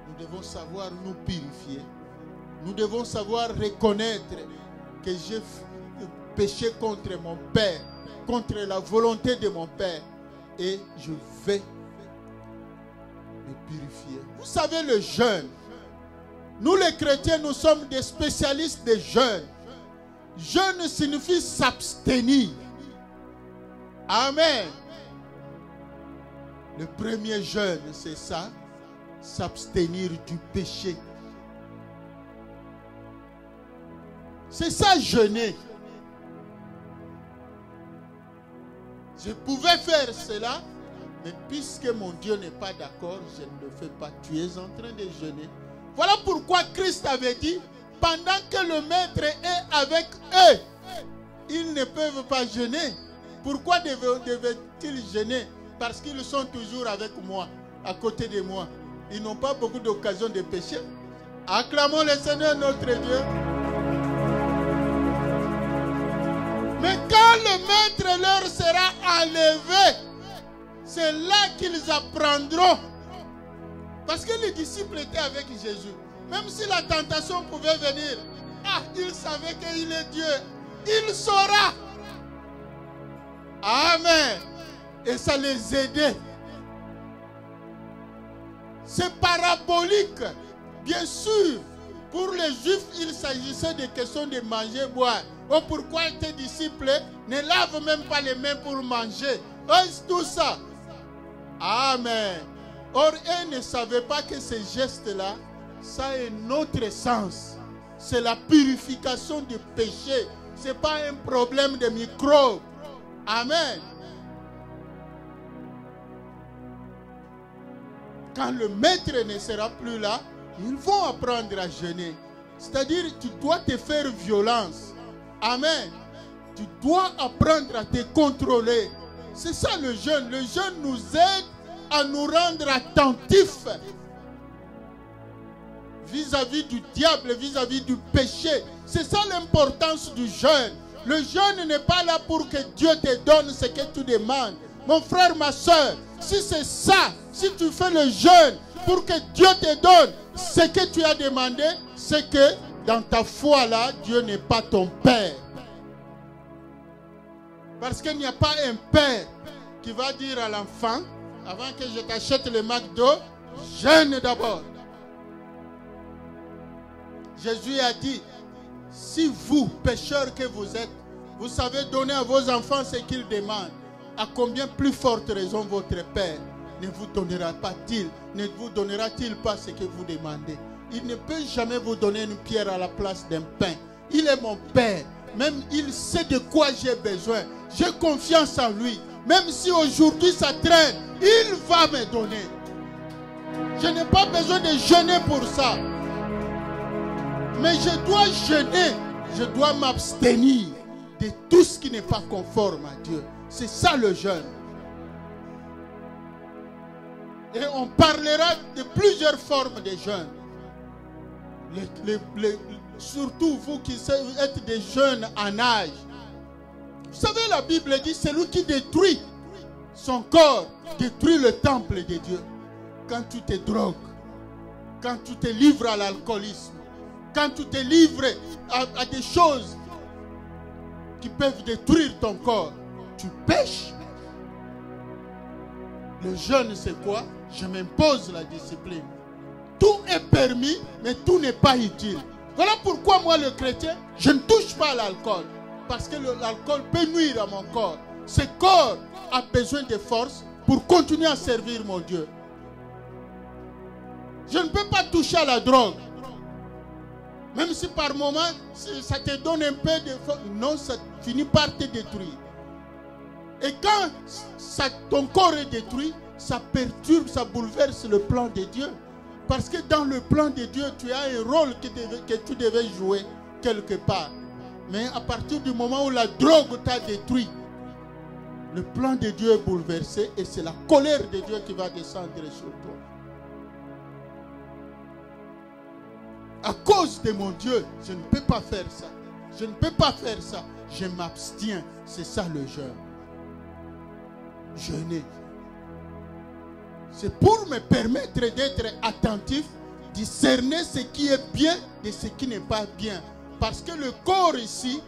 Nous devons savoir nous purifier. Nous devons savoir reconnaître que j'ai péché contre mon Père, contre la volonté de mon Père, et je vais me purifier. Vous savez, le jeûne, nous les chrétiens, nous sommes des spécialistes des jeûnes. Jeûne signifie s'abstenir. Amen. Le premier jeûne, c'est ça, s'abstenir du péché. C'est ça, jeûner. Je pouvais faire cela, mais puisque mon Dieu n'est pas d'accord, je ne le fais pas. Tu es en train de jeûner. Voilà pourquoi Christ avait dit, pendant que le maître est avec eux, ils ne peuvent pas jeûner. Pourquoi devaient-ils jeûner? Parce qu'ils sont toujours avec moi, à côté de moi. Ils n'ont pas beaucoup d'occasions de pécher. Acclamons le Seigneur notre Dieu. Mais quand le maître leur sera enlevé, c'est là qu'ils apprendront. Parce que les disciples étaient avec Jésus. Même si la tentation pouvait venir, ils savaient qu'il est Dieu. Il saura. Amen. Et ça les aidait. C'est parabolique. Bien sûr, pour les Juifs, il s'agissait de questions de manger, boire. Oh, pourquoi tes disciples ne lavent même pas les mains pour manger? Oh, c'est tout ça. Amen. Or, eux ne savaient pas que ces gestes-là, ça a un autre sens. C'est la purification du péché. Ce n'est pas un problème de microbes. Amen. Quand le maître ne sera plus là, ils vont apprendre à jeûner. C'est-à-dire, tu dois te faire violence. Amen. Tu dois apprendre à te contrôler. C'est ça le jeûne. Le jeûne nous aide à nous rendre attentifs vis-à-vis du diable, vis-à-vis du péché. C'est ça l'importance du jeûne. Le jeûne n'est pas là pour que Dieu te donne ce que tu demandes. Mon frère, ma soeur, si c'est ça, si tu fais le jeûne pour que Dieu te donne ce que tu as demandé, c'est que dans ta foi là, Dieu n'est pas ton Père. Parce qu'il n'y a pas un père qui va dire à l'enfant, avant que je t'achète le McDo, jeûne d'abord. Jésus a dit, si vous, pécheurs que vous êtes, vous savez donner à vos enfants ce qu'ils demandent, à combien plus forte raison votre Père ne vous donnera-t-il pas ce que vous demandez? Il ne peut jamais vous donner une pierre à la place d'un pain. Il est mon Père. Même il sait de quoi j'ai besoin. J'ai confiance en lui. Même si aujourd'hui ça traîne, il va me donner. Je n'ai pas besoin de jeûner pour ça. Mais je dois jeûner. Je dois m'abstenir de tout ce qui n'est pas conforme à Dieu. C'est ça le jeûne. Et on parlera de plusieurs formes de jeûne. Surtout vous qui êtes des jeunes en âge. Vous savez, la Bible dit, celui qui détruit son corps, détruit le temple de Dieu. Quand tu te drogues, quand tu te livres à l'alcoolisme, quand tu te livres à des choses qui peuvent détruire ton corps, tu pêches. Le jeûne, c'est quoi? Je m'impose la discipline. Tout est permis, mais tout n'est pas utile. Voilà pourquoi moi, le chrétien, je ne touche pas à l'alcool. Parce que l'alcool peut nuire à mon corps. Ce corps a besoin de force pour continuer à servir mon Dieu. Je ne peux pas toucher à la drogue. Même si par moment, ça te donne un peu de force. Non, ça finit par te détruire. Et quand ton corps est détruit, ça perturbe, ça bouleverse le plan de Dieu. Parce que dans le plan de Dieu, tu as un rôle que tu devais jouer quelque part. Mais à partir du moment où la drogue t'a détruit, le plan de Dieu est bouleversé et c'est la colère de Dieu qui va descendre sur toi. À cause de mon Dieu, je ne peux pas faire ça. Je ne peux pas faire ça. Je m'abstiens. C'est ça le jeûne. Jeûner. C'est pour me permettre d'être attentif, discerner ce qui est bien de ce qui n'est pas bien. Parce que le corps ici,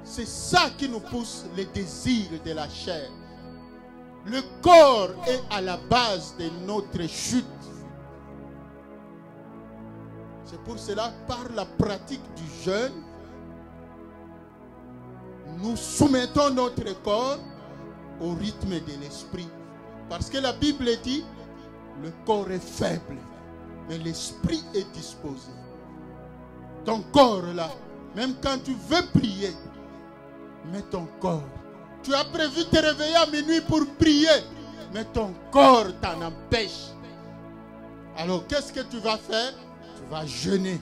c'est ça qui nous pousse les désirs de la chair. Le corps est à la base de notre chute. C'est pour cela, par la pratique du jeûne, nous soumettons notre corps au rythme de l'esprit. Parce que la Bible dit, le corps est faible, mais l'esprit est disposé. Ton corps là, même quand tu veux prier, mets ton corps. Tu as prévu te réveiller à minuit pour prier, mais ton corps t'en empêche. Alors qu'est-ce que tu vas faire? Tu vas jeûner.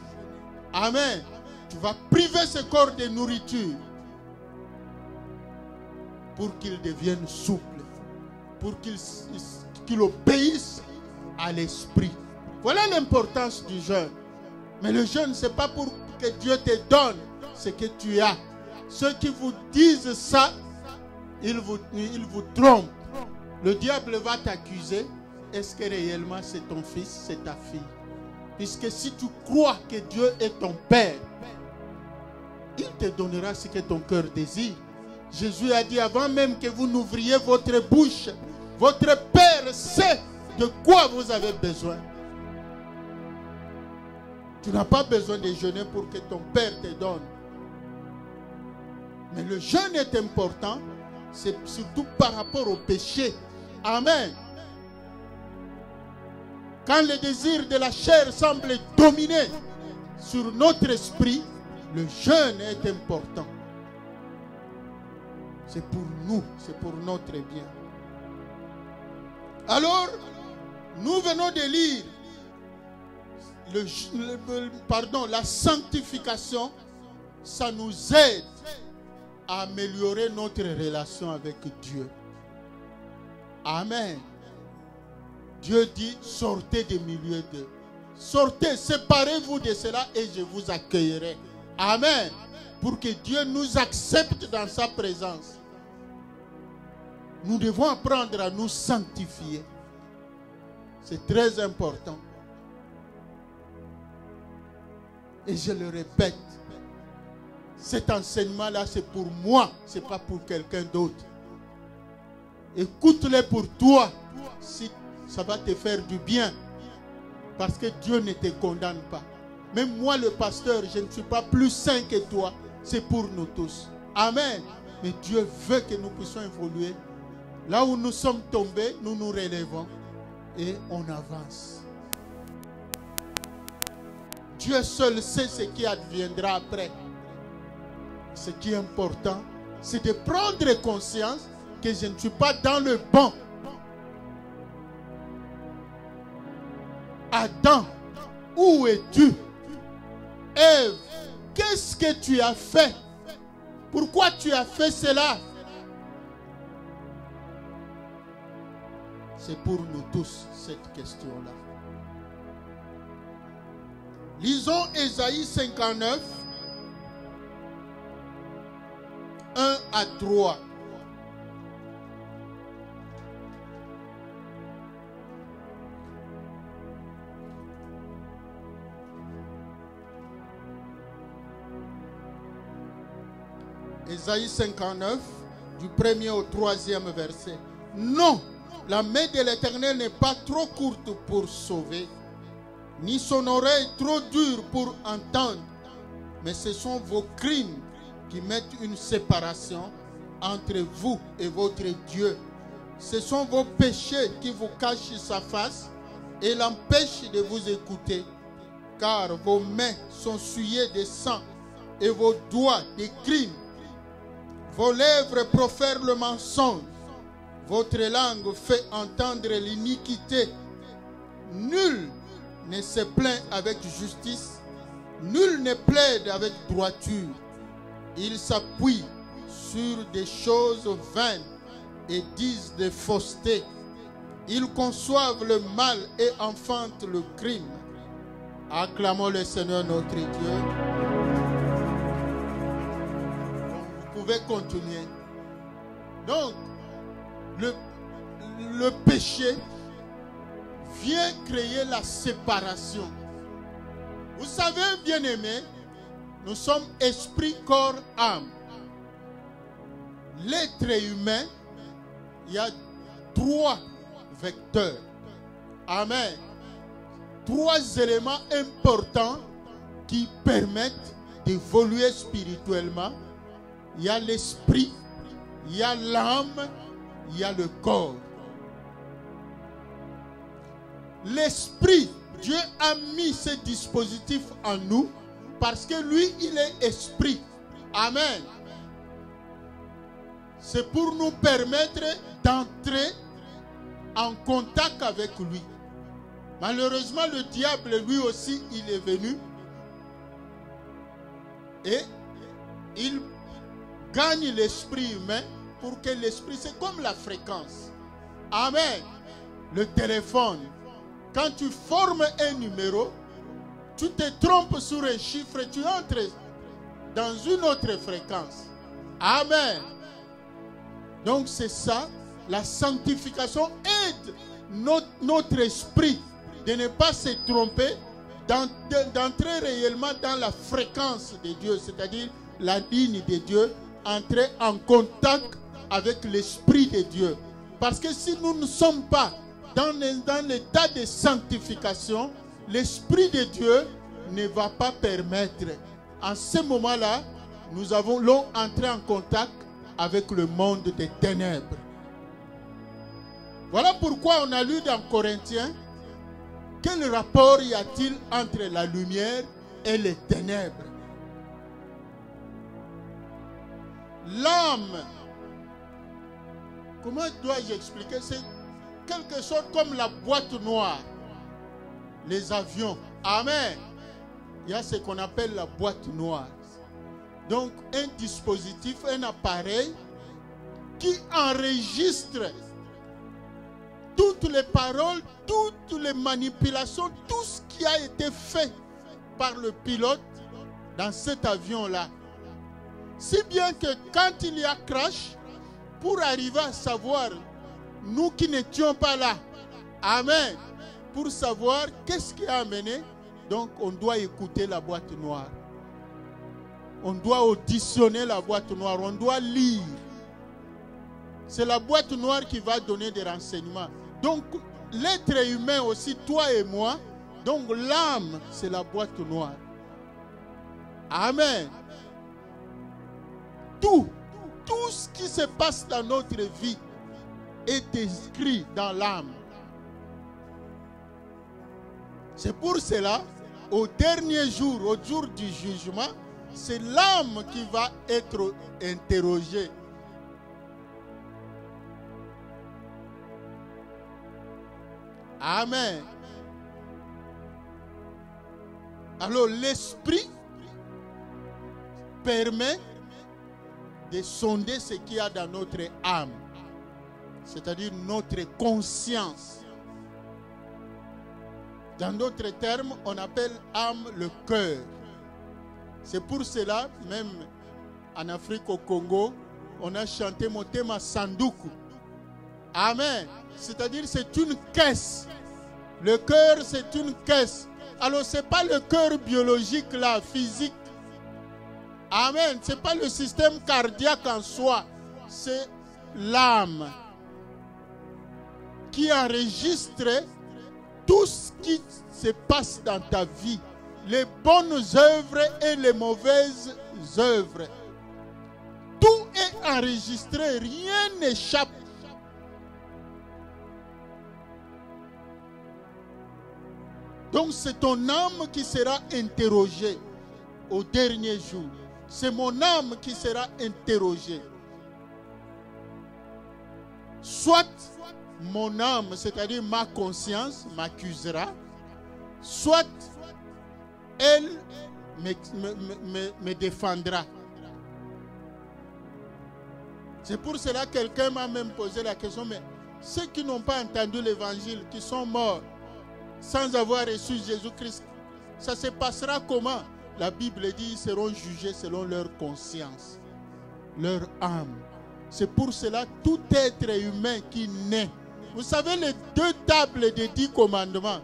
Amen. Tu vas priver ce corps de nourriture pour qu'il devienne souple, pour qu'il obéisse à l'esprit. Voilà l'importance du jeûne. Mais le jeûne, ce n'est pas pour que Dieu te donne ce que tu as. Ceux qui vous disent ça, ils vous trompent. Le diable va t'accuser. Est-ce que réellement c'est ton fils, c'est ta fille? Puisque si tu crois que Dieu est ton Père, il te donnera ce que ton cœur désire. Jésus a dit, avant même que vous n'ouvriez votre bouche, votre Père sait de quoi vous avez besoin. Tu n'as pas besoin de jeûner pour que ton Père te donne. Mais le jeûne est important, c'est surtout par rapport au péché. Amen. Quand le désir de la chair semble dominer sur notre esprit, le jeûne est important. C'est pour nous, c'est pour notre bien. Alors, nous venons de lire la sanctification. Ça nous aide à améliorer notre relation avec Dieu. Amen. Dieu dit, sortez du milieu d'eux. Sortez, séparez-vous de cela et je vous accueillerai. Amen. Pour que Dieu nous accepte dans sa présence. Nous devons apprendre à nous sanctifier. C'est très important. Et je le répète, cet enseignement-là, c'est pour moi, ce n'est pas pour quelqu'un d'autre. Écoute-le pour toi, si ça va te faire du bien. Parce que Dieu ne te condamne pas. Même moi, le pasteur, je ne suis pas plus saint que toi. C'est pour nous tous. Amen. Mais Dieu veut que nous puissions évoluer. Là où nous sommes tombés, nous nous relevons et on avance. Dieu seul sait ce qui adviendra après. Ce qui est important, c'est de prendre conscience que je ne suis pas dans le bon. Adam, où es-tu? Ève, qu'est-ce que tu as fait? Pourquoi tu as fait cela? C'est pour nous tous cette question-là. Lisons Ésaïe 59, 1 à 3. Ésaïe 59, du 1er au 3e verset. Non, la main de l'Éternel n'est pas trop courte pour sauver, ni son oreille trop dure pour entendre. mais ce sont vos crimes qui mettent une séparation entre vous et votre Dieu. Ce sont vos péchés qui vous cachent sa face et l'empêchent de vous écouter, car vos mains sont souillées de sang et vos doigts des crimes. Vos lèvres profèrent le mensonge, votre langue fait entendre l'iniquité. Nul ne se plaint avec justice, nul ne plaide avec droiture. Ils s'appuient sur des choses vaines et disent des faussetés. Ils conçoivent le mal et enfantent le crime. Acclamons le Seigneur notre Dieu. Vous pouvez continuer. Donc, le péché vient créer la séparation. Vous savez, bien-aimés, nous sommes esprit, corps, âme. L'être humain, il y a 3 vecteurs. Amen. 3 éléments importants qui permettent d'évoluer spirituellement. Il y a l'esprit, il y a l'âme, il y a le corps. L'esprit, Dieu a mis ce dispositif en nous parce que lui, il est esprit. Amen. C'est pour nous permettre d'entrer en contact avec lui. Malheureusement, le diable, lui aussi, il est venu et il gagne l'esprit humain pour que l'esprit, c'est comme la fréquence. Amen. Le téléphone, quand tu formes un numéro, tu te trompes sur un chiffre et tu entres dans une autre fréquence. Amen. Donc c'est ça, la sanctification aide notre esprit de ne pas se tromper, d'entrer réellement dans la fréquence de Dieu, c'est-à-dire la ligne de Dieu, entrer en contact avec l'esprit de Dieu. Parce que si nous ne sommes pas dans l'état de sanctification, l'esprit de Dieu ne va pas permettre. En ce moment-là, nous allons entrer en contact avec le monde des ténèbres. Voilà pourquoi on a lu dans Corinthiens, quel rapport y a-t-il entre la lumière et les ténèbres? L'âme, comment dois-je expliquer? C'est quelque chose comme la boîte noire. Les avions. Amen. Il y a ce qu'on appelle la boîte noire. Donc, un dispositif, un appareil qui enregistre toutes les paroles, toutes les manipulations, tout ce qui a été fait par le pilote dans cet avion-là. Si bien que quand il y a crash, pour arriver à savoir, nous qui n'étions pas là, amen, pour savoir qu'est-ce qui a amené, donc on doit écouter la boîte noire. On doit auditionner la boîte noire, on doit lire. C'est la boîte noire qui va donner des renseignements. Donc, l'être humain aussi, toi et moi, donc l'âme, c'est la boîte noire. Amen. Tout ce qui se passe dans notre vie est inscrit dans l'âme. C'est pour cela, au dernier jour, au jour du jugement, c'est l'âme qui va être interrogée. Amen. Alors l'esprit permet de sonder ce qu'il y a dans notre âme, c'est-à-dire notre conscience. Dans d'autres termes, on appelle âme le cœur. C'est pour cela, même en Afrique, au Congo, on a chanté Motema Sanduku. Amen. C'est-à-dire c'est une caisse. Le cœur, c'est une caisse. Alors, ce n'est pas le cœur biologique, là, physique. Amen. Ce n'est pas le système cardiaque en soi. C'est l'âme qui enregistre tout ce qui se passe dans ta vie. les bonnes œuvres et les mauvaises œuvres. Tout est enregistré, rien n'échappe. Donc c'est ton âme qui sera interrogée au dernier jour. C'est mon âme qui sera interrogée. Soit mon âme, c'est-à-dire ma conscience, m'accusera, soit elle me défendra. C'est pour cela que quelqu'un m'a même posé la question, mais ceux qui n'ont pas entendu l'évangile, qui sont morts sans avoir reçu Jésus-Christ, ça se passera comment? La Bible dit qu'ils seront jugés selon leur conscience, leur âme. C'est pour cela tout être humain qui naît. Vous savez les 2 tables des 10 commandements.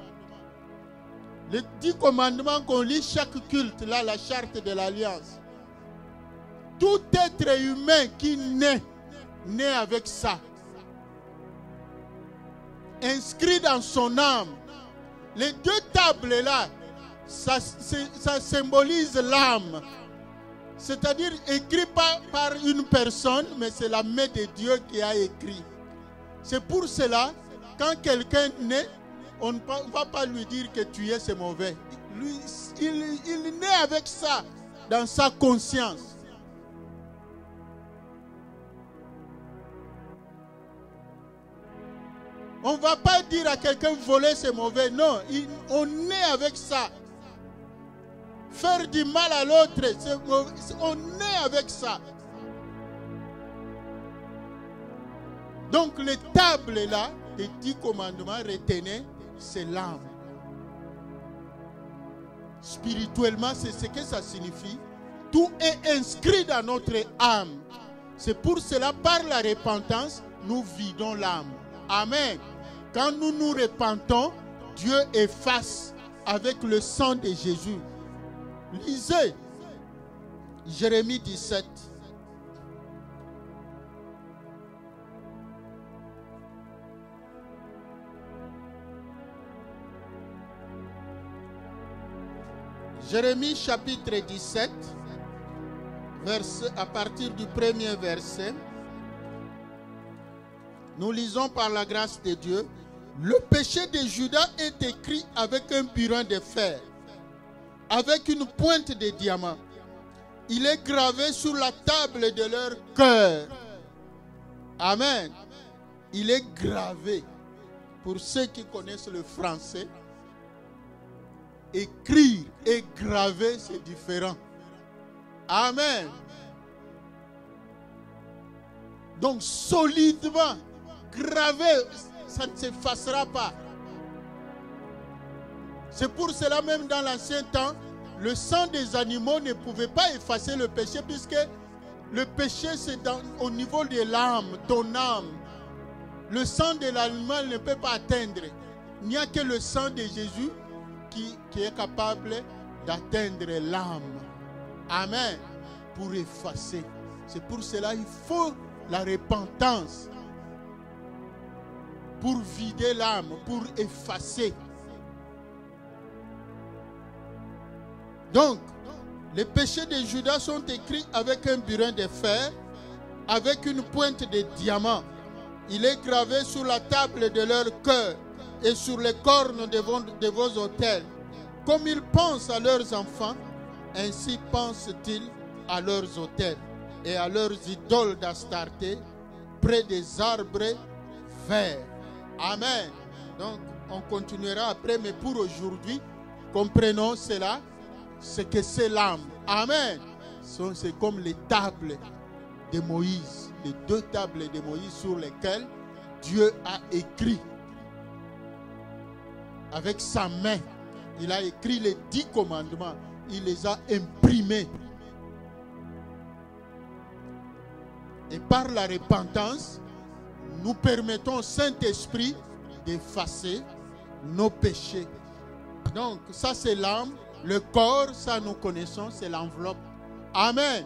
Les 10 commandements qu'on lit chaque culte, là, la charte de l'alliance. Tout être humain qui naît avec ça. Inscrit dans son âme. Les 2 tables là, ça symbolise l'âme. C'est-à-dire écrit par une personne, mais c'est la main de Dieu qui a écrit. C'est pour cela, quand quelqu'un naît, on ne va pas lui dire que tu es, c'est mauvais. Lui, il naît avec ça dans sa conscience. On ne va pas dire à quelqu'un voler c'est mauvais. Non, on naît avec ça. Faire du mal à l'autre, on naît avec ça. Donc les tables là, les 10 commandements, retenez, c'est l'âme. Spirituellement, c'est ce que ça signifie. Tout est inscrit dans notre âme. C'est pour cela, par la repentance, nous vidons l'âme. Amen. Quand nous nous repentons, Dieu efface avec le sang de Jésus. Lisez Jérémie 17. Jérémie chapitre 17, à partir du premier verset. Nous lisons par la grâce de Dieu. Le péché de Juda est écrit avec un burin de fer, avec une pointe de diamant. Il est gravé sur la table de leur cœur. Amen. Il est gravé. Pour ceux qui connaissent le français, écrire et graver, c'est différent. Amen. Donc solidement, gravé, ça ne s'effacera pas. C'est pour cela même dans l'ancien temps, le sang des animaux ne pouvait pas effacer le péché, puisque le péché c'est au niveau de l'âme, ton âme. Le sang de l'animal ne peut pas atteindre. Il n'y a que le sang de Jésus qui est capable d'atteindre l'âme. Amen. Pour effacer. C'est pour cela qu'il faut la repentance. Pour vider l'âme, pour effacer. Donc, les péchés de Judas sont écrits avec un burin de fer, avec une pointe de diamant. Il est gravé sur la table de leur cœur et sur les cornes de vos autels. Comme ils pensent à leurs enfants, ainsi pensent-ils à leurs autels et à leurs idoles d'Astarté près des arbres verts. Amen. Donc, on continuera après, mais pour aujourd'hui, comprenons cela, c'est que c'est l'âme. Amen. C'est comme les tables de Moïse, les 2 tables de Moïse sur lesquelles Dieu a écrit avec sa main. Il a écrit les 10 commandements. Il les a imprimés. Et par la repentance, nous permettons au Saint-Esprit d'effacer nos péchés. Donc, ça c'est l'âme. Le corps, ça nous connaissons, c'est l'enveloppe. Amen.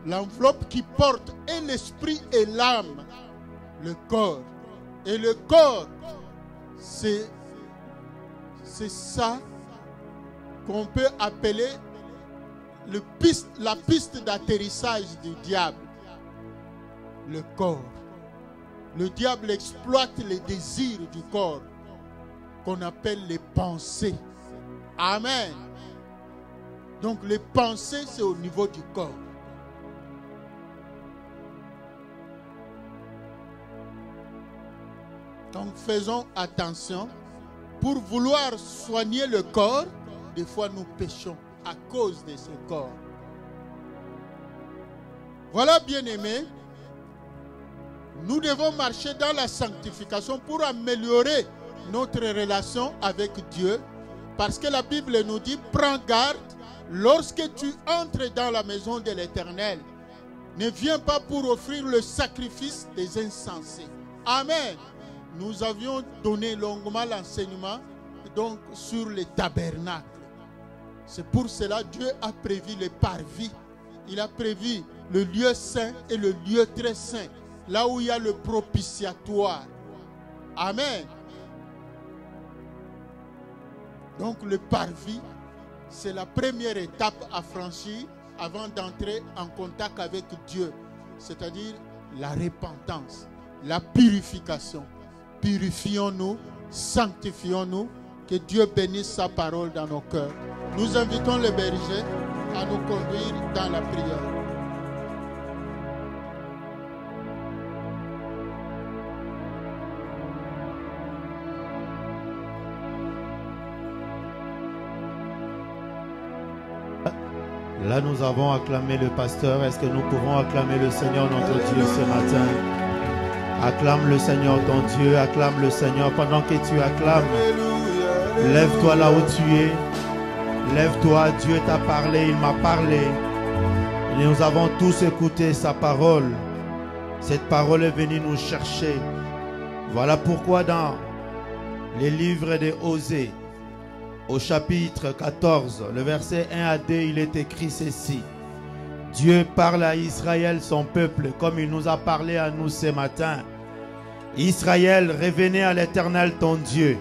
L'enveloppe qui porte et l'esprit et l'âme. Le corps. Et le corps, c'est ça qu'on peut appeler la piste d'atterrissage du diable. Le corps. Le diable exploite les désirs du corps qu'on appelle les pensées. Amen. Donc les pensées, c'est au niveau du corps. Donc faisons attention. Pour vouloir soigner le corps, des fois nous péchons à cause de ce corps. Voilà, bien-aimés, nous devons marcher dans la sanctification pour améliorer notre relation avec Dieu. Parce que la Bible nous dit, prends garde, lorsque tu entres dans la maison de l'Éternel, ne viens pas pour offrir le sacrifice des insensés. Amen. Nous avions donné longuement l'enseignement donc sur les tabernacles. C'est pour cela que Dieu a prévu les parvis. Il a prévu le lieu saint et le lieu très saint, là où il y a le propitiatoire. Amen. Donc le parvis, c'est la première étape à franchir avant d'entrer en contact avec Dieu. C'est-à-dire la repentance, la purification. Purifions-nous, sanctifions-nous, que Dieu bénisse sa parole dans nos cœurs. Nous invitons les bergers à nous conduire dans la prière.
Là, nous avons acclamé le pasteur. Est-ce que nous pouvons acclamer le Seigneur notre Dieu ce matin? Acclame le Seigneur ton Dieu, acclame le Seigneur. Pendant que tu acclames, lève-toi là où tu es. Lève-toi, Dieu t'a parlé, il m'a parlé. Et nous avons tous écouté sa parole. Cette parole est venue nous chercher. Voilà pourquoi dans les livres de Osée, au chapitre 14, le verset 1 à 2, il est écrit ceci. Dieu parle à Israël, son peuple, comme il nous a parlé à nous ce matin. Israël, revenez à l'Éternel ton Dieu,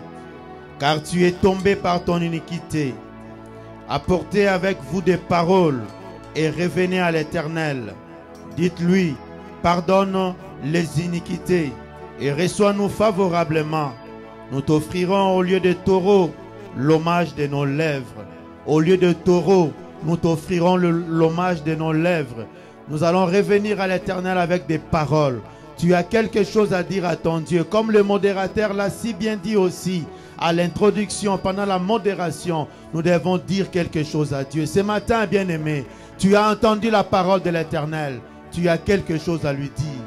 car tu es tombé par ton iniquité. Apportez avec vous des paroles et revenez à l'Éternel. Dites-lui, pardonne les iniquités et reçois-nous favorablement. Nous t'offrirons au lieu de taureaux l'hommage de nos lèvres. Au lieu de taureaux, nous t'offrirons l'hommage de nos lèvres. Nous allons revenir à l'Éternel avec des paroles. Tu as quelque chose à dire à ton Dieu. Comme le modérateur l'a si bien dit aussi à l'introduction, pendant la modération, nous devons dire quelque chose à Dieu. Ce matin, bien-aimé, tu as entendu la parole de l'Éternel. Tu as quelque chose à lui dire.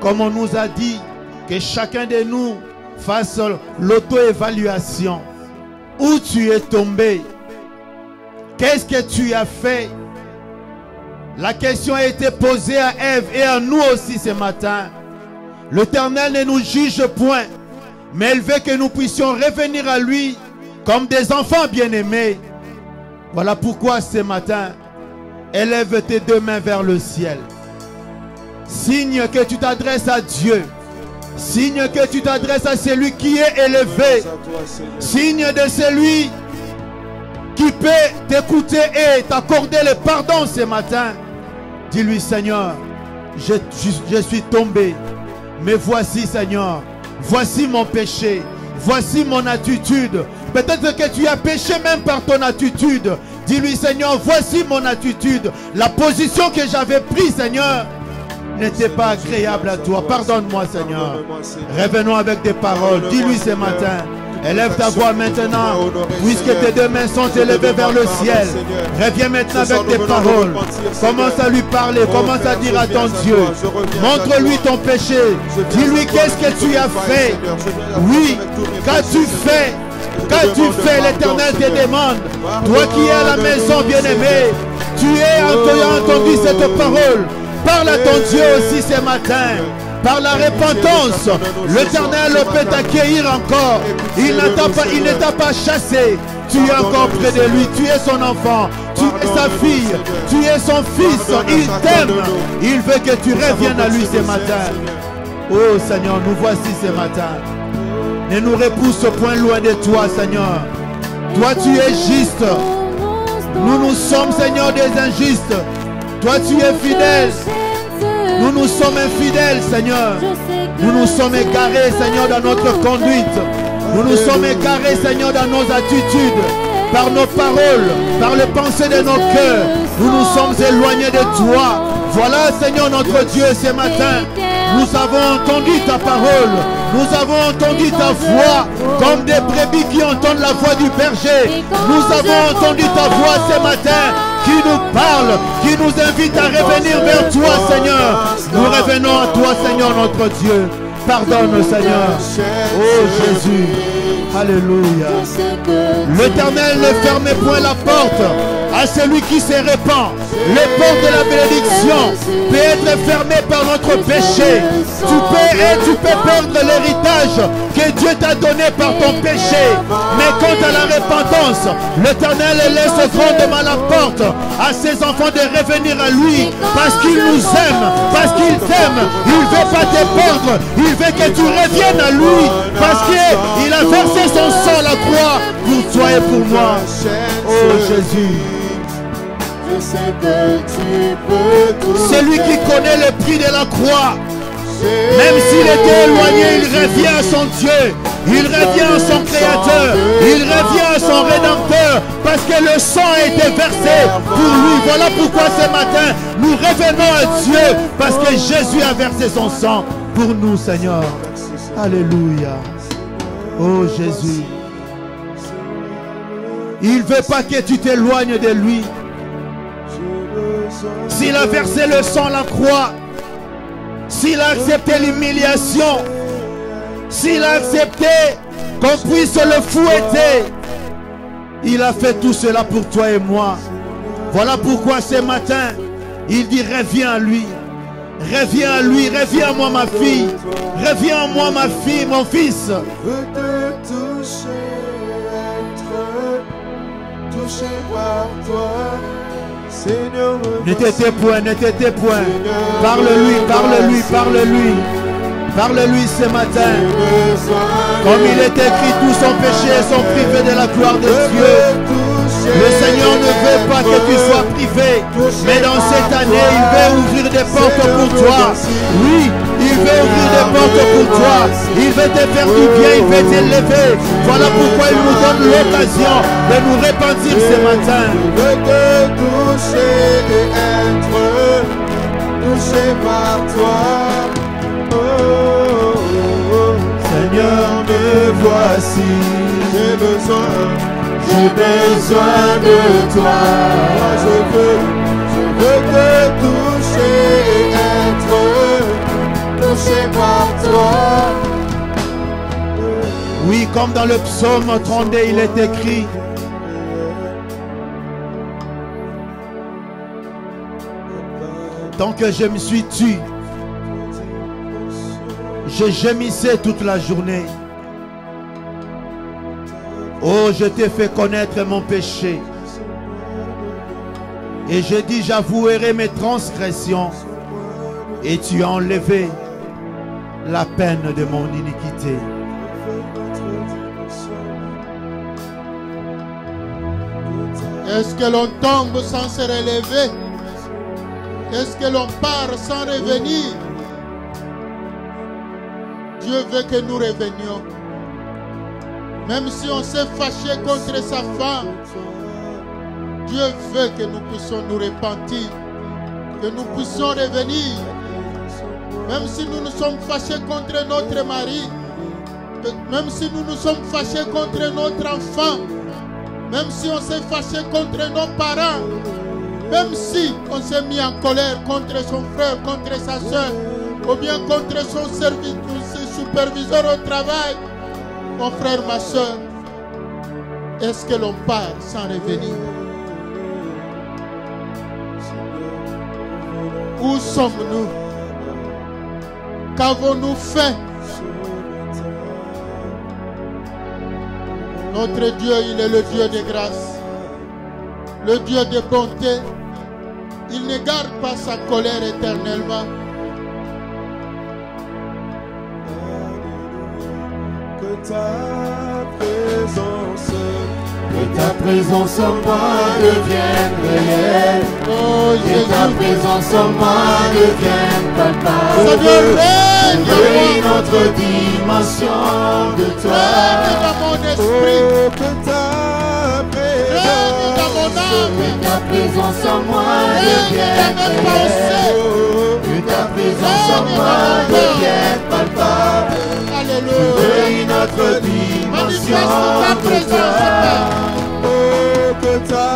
Comme on nous a dit que chacun de nous fasse l'auto-évaluation. Où tu es tombé? Qu'est-ce que tu as fait? La question a été posée à Ève et à nous aussi ce matin. L'Éternel ne nous juge point, mais il veut que nous puissions revenir à lui comme des enfants bien-aimés. Voilà pourquoi ce matin, élève tes deux mains vers le ciel. Signe que tu t'adresses à Dieu. Signe que tu t'adresses à celui qui est élevé. Signe de celui qui peut t'écouter et t'accorder le pardon ce matin. Dis-lui, Seigneur, je suis tombé. Mais voici, Seigneur, voici mon péché. Voici mon attitude. Peut-être que tu as péché même par ton attitude. Dis-lui, Seigneur, voici mon attitude. La position que j'avais prise, Seigneur, n'était pas agréable à toi. Pardonne-moi, Seigneur. Revenons avec des paroles. Dis-lui ce matin. Élève ta voix maintenant, puisque tes deux mains sont élevées vers le ciel. Reviens maintenant avec tes paroles. Commence à lui parler, commence à dire à ton Dieu. Montre-lui ton péché. Dis-lui qu'est-ce que tu as fait. Oui, qu'as-tu fait? Qu'as-tu fait? L'Éternel te demande. Toi qui es à la maison, bien-aimé, tu as entendu cette parole. Parle à ton Dieu aussi ce matin. Par la repentance, l'Éternel peut t'accueillir encore. Il ne t'a pas chassé. Tu es encore près de lui. Tu es son enfant. Tu es sa fille. Tu es son fils. Il t'aime. Il veut que tu reviennes à lui ce matin. Oh Seigneur, nous voici ce matin. Ne nous repousse point loin de toi, Seigneur. Toi, tu es juste. Nous sommes, Seigneur, des injustes. Toi, tu es fidèle. Nous sommes infidèles, Seigneur. Nous sommes égarés, Seigneur, dans notre conduite. Nous sommes égarés, Seigneur, dans nos attitudes, par nos paroles, par les pensées de nos cœurs. Nous sommes éloignés de toi. Voilà, Seigneur, notre Dieu, ce matin. Nous avons entendu ta parole. Nous avons entendu ta voix, comme des brebis qui entendent la voix du berger. Nous avons entendu ta voix ce matin, qui nous parle, qui nous invite à revenir vers toi, Seigneur. Nous revenons à toi, Seigneur, notre Dieu. Pardonne, Seigneur. Oh Jésus. Alléluia. L'Éternel ne ferme point la porte à celui qui se répand. Les portes de la bénédiction peuvent être fermées par notre péché. Tu peux perdre l'héritage que Dieu t'a donné par ton péché. Mais quant à la repentance, l'Éternel laisse grandement la porte à ses enfants de revenir à lui, parce qu'il nous aime, parce qu'il t'aime. Il ne veut pas te perdre, il veut que tu reviennes à lui, parce qu'il a versé son sang à la croix pour toi et pour moi. Oh Jésus. Celui qui connaît le prix de la croix, même s'il était éloigné, il revient à son Dieu, il revient à son Créateur, il revient à son Rédempteur, parce que le sang a été versé pour lui. Voilà pourquoi ce matin, nous revenons à Dieu, parce que Jésus a versé son sang pour nous, Seigneur. Alléluia. Oh Jésus. Il ne veut pas que tu t'éloignes de lui. S'il a versé le sang à la croix, s'il a accepté l'humiliation, s'il a accepté qu'on puisse le fouetter, il a fait tout cela pour toi et moi. Voilà pourquoi ce matin, il dit reviens à lui. Reviens à lui, reviens à moi ma fille. Reviens à moi ma fille, mon fils.
Veux te toucher, être touché par toi. Seigneur,
ne t'étais point, ne t'étais point. Parle-lui, parle-lui, parle-lui. Parle-lui ce matin. Comme il est écrit, tous son péché sont privés de la gloire de Dieu. Le Seigneur ne veut pas que tu sois privé, mais dans cette année, il veut ouvrir des portes pour toi. Oui, il veut ouvrir des portes pour toi. Il veut te faire du bien, il veut t'élever. Voilà pourquoi il nous donne l'occasion de nous repentir ce matin.
Je veux te toucher et être touché par toi. Oh, oh, oh.
Seigneur,
me voici. J'ai besoin de toi. Je veux te toucher et être touché par toi.
oui, comme dans le psaume 32, il est écrit. Tant que je me suis tué, je gémissais toute la journée. Oh, je t'ai fait connaître mon péché. Et je dis, j'avouerai mes transgressions. Et tu as enlevé la peine de mon iniquité.
Est-ce que l'on tombe sans se relever? Est-ce que l'on part sans revenir? Dieu veut que nous revenions. Même si on s'est fâché contre sa femme, Dieu veut que nous puissions nous repentir, que nous puissions revenir. Même si nous nous sommes fâchés contre notre mari, même si nous nous sommes fâchés contre notre enfant, même si on s'est fâché contre nos parents, même si on s'est mis en colère contre son frère, contre sa soeur, ou bien contre son superviseur au travail, mon frère, ma soeur, est-ce que l'on part sans revenir? Où sommes-nous? Qu'avons-nous fait? Notre Dieu, il est le Dieu de grâce, le Dieu de bonté. Il ne garde pas sa colère éternellement.
Que ta présence Que ta présence en moi devienne réelle.
Oh
Que ta
Jésus,
présence en moi devienne palpable.
Seigneur, règne
Je
en
veux
moi,
une autre dimension de toi.
règne dans mon esprit,
Oh, que ta
règne dans mon
Que
âme,
ta présence en moi
règne dans
devienne
mes
réelle.
pensées.
Que ta présence en moi devienne palpable. Je
Alléluia.
veux une autre dimension
Manifeste ta
de
présence, Père.
toi.
Oh, que ta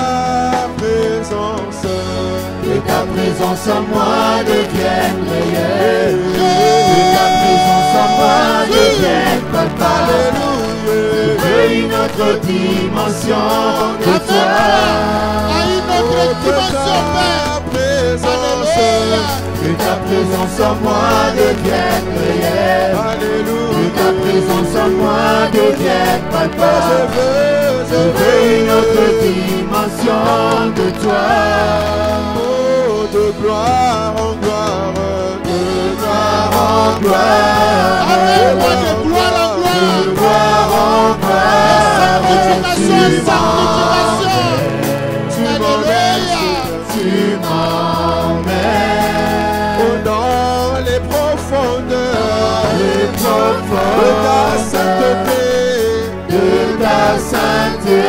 présence,
Que ta présence en moi devienne réelle. Que ta présence en moi devienne palpable. Je veux une autre dimension de
Avec
toi.
toi, à une autre dimension, Père. Alléluia.
Que ta présence en moi devienne réelle. Que ta présence en moi devienne palpable. Je veux une autre dimension de toi.
Oh, de gloire en gloire, de gloire
En gloire,
Amène-moi de gloire en
de
gloire.
gloire en gloire.
Sanctification en sanctification. Alléluia.
Tu m'emmènes
oh, dans les profondeurs
les
de ta
profondes
sainteté.
de ta sainteté.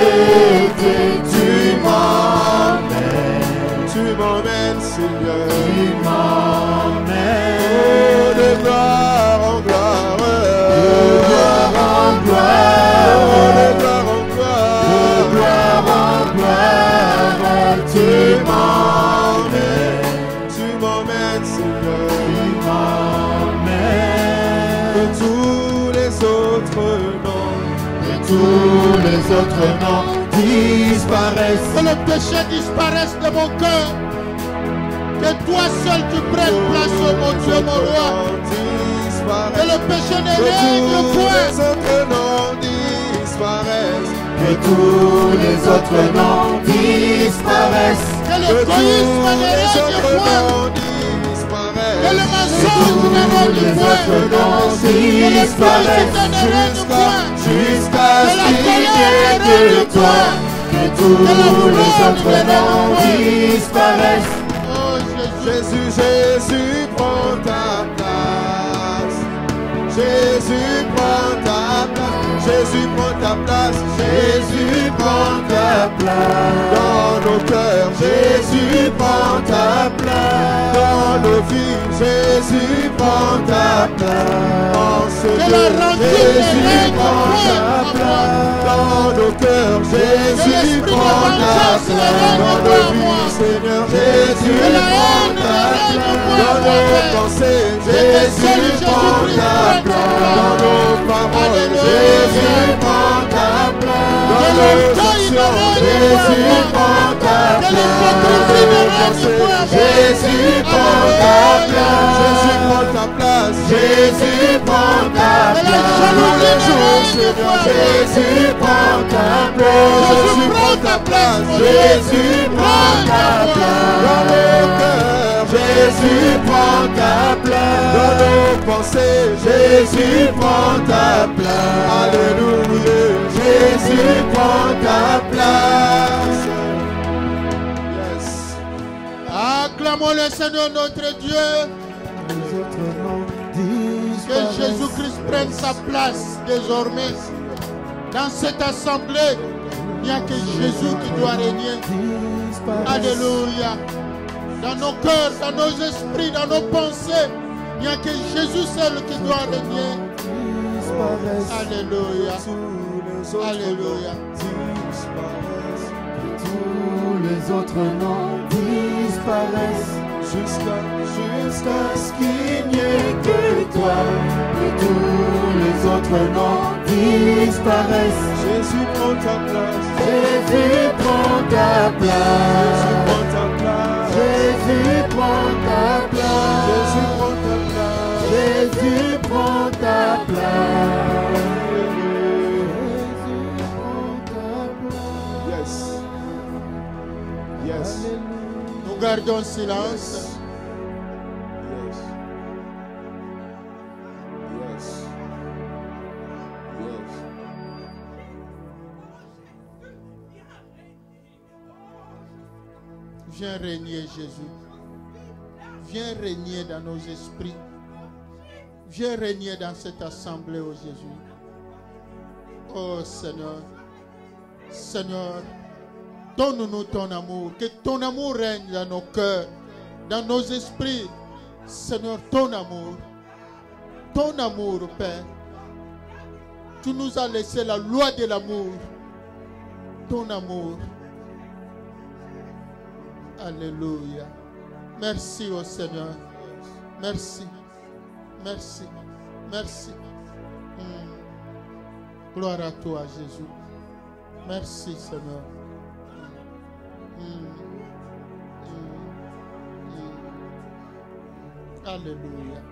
Tu
m'emmènes, Seigneur.
Tu
Oh,
m'emmènes
de gloire en gloire,
de gloire en gloire.
oh, de gloire en gloire.
De gloire en gloire, tu
m'emmènes, Seigneur.
tu m'emmènes.
Que tous les autres noms
Et tous les autres noms disparaissent.
Que le péché disparaisse de mon cœur. Que toi seul tu prennes place, oh mon Dieu, mon roi. Que le péché ne
Que
règne
tous
point.
les autres noms disparaissent.
Que tous les autres noms disparaissent.
Que l'égoïsme ne règne point. Que le mensonge ne règne
Les
point.
autres noms
Que l'hypocrisie
disparaissent.
ne règne point.
Jusqu'à
Que
ce
la
qu'il n'y
colère
ait
ne
que
règne
toi.
point.
Que tous
Que la
les
fraude
autres
ne règne
noms
point.
disparaissent.
Oh Jésus.
Jésus prend ta place. Jésus prend ta place. Jésus prend ta place.
Jésus prend ta place.
Dans nos cœurs,
Jésus prend ta place.
dans nos vies, Jésus prend ta place. En ce
Que la
lieu,
rancune ne
Jésus
règne
prend
point
ta
en moi.
place. Dans nos cœurs,
Que
Jésus
l'esprit de
prend ta
vengeance ne
place.
règne
Dans
pas
nos
en moi.
vies, Seigneur, Jésus
Que la
prend
haine
ta
ne règne
place.
point
Dans
en moi,
nos
Père.
pensées,
Que
Jésus
seul
prend
Jésus-Christ
ta
prenne sa
place.
place.
Dans nos paroles,
Alléluia.
Jésus prend ta place.
Que
Dans nos
l'orgueil ne
actions,
règne
Jésus
point en
prend
moi.
ta
Que
place.
l'hypocrisie ne règne point en moi.
Jésus prend ta place.
Jésus prend ta place.
Jésus prend ta
Que la
place.
jalousie ne règne
Seigneur,
point en moi.
Jésus prend ta
Jésus
place.
prend ta place. mon Dieu.
Jésus prend ta
dans
place.
nos cœurs,
Jésus prend ta
dans
place.
nos pensées,
Jésus prend ta place.
Alléluia.
Jésus prend ta place.
Yes.
Acclamons le Seigneur notre Dieu. Que Jésus-Christ prenne sa place désormais. Dans cette assemblée, il n'y a que Jésus qui doit régner. Alléluia. Dans nos cœurs, dans nos esprits, dans nos pensées, il n'y a que Jésus seul qui doit régner. Alléluia. Alléluia.
Tous les autres noms disparaissent. Jusqu'à ce qu'il n'y ait que toi. Et tous les autres noms disparaissent.
Jésus prend ta place.
Jésus prend ta place.
Jésus prend ta place.
Jésus prend ta place.
Jésus prend ta place.
Jésus prend ta place.
Yes. Yes.
Nous gardons silence.
Yes. Yes. Yes.
Viens régner, Jésus. Viens régner dans nos esprits. Viens régner dans cette assemblée, oh Jésus. Oh Seigneur. Seigneur, donne-nous ton amour. Que ton amour règne dans nos cœurs, dans nos esprits. Seigneur, ton amour. Ton amour, Père. Tu nous as laissé la loi de l'amour. Ton amour. Alléluia. Merci au Seigneur. Merci. Merci. Merci. Gloire à toi, Jésus. Merci, Seigneur. Alléluia.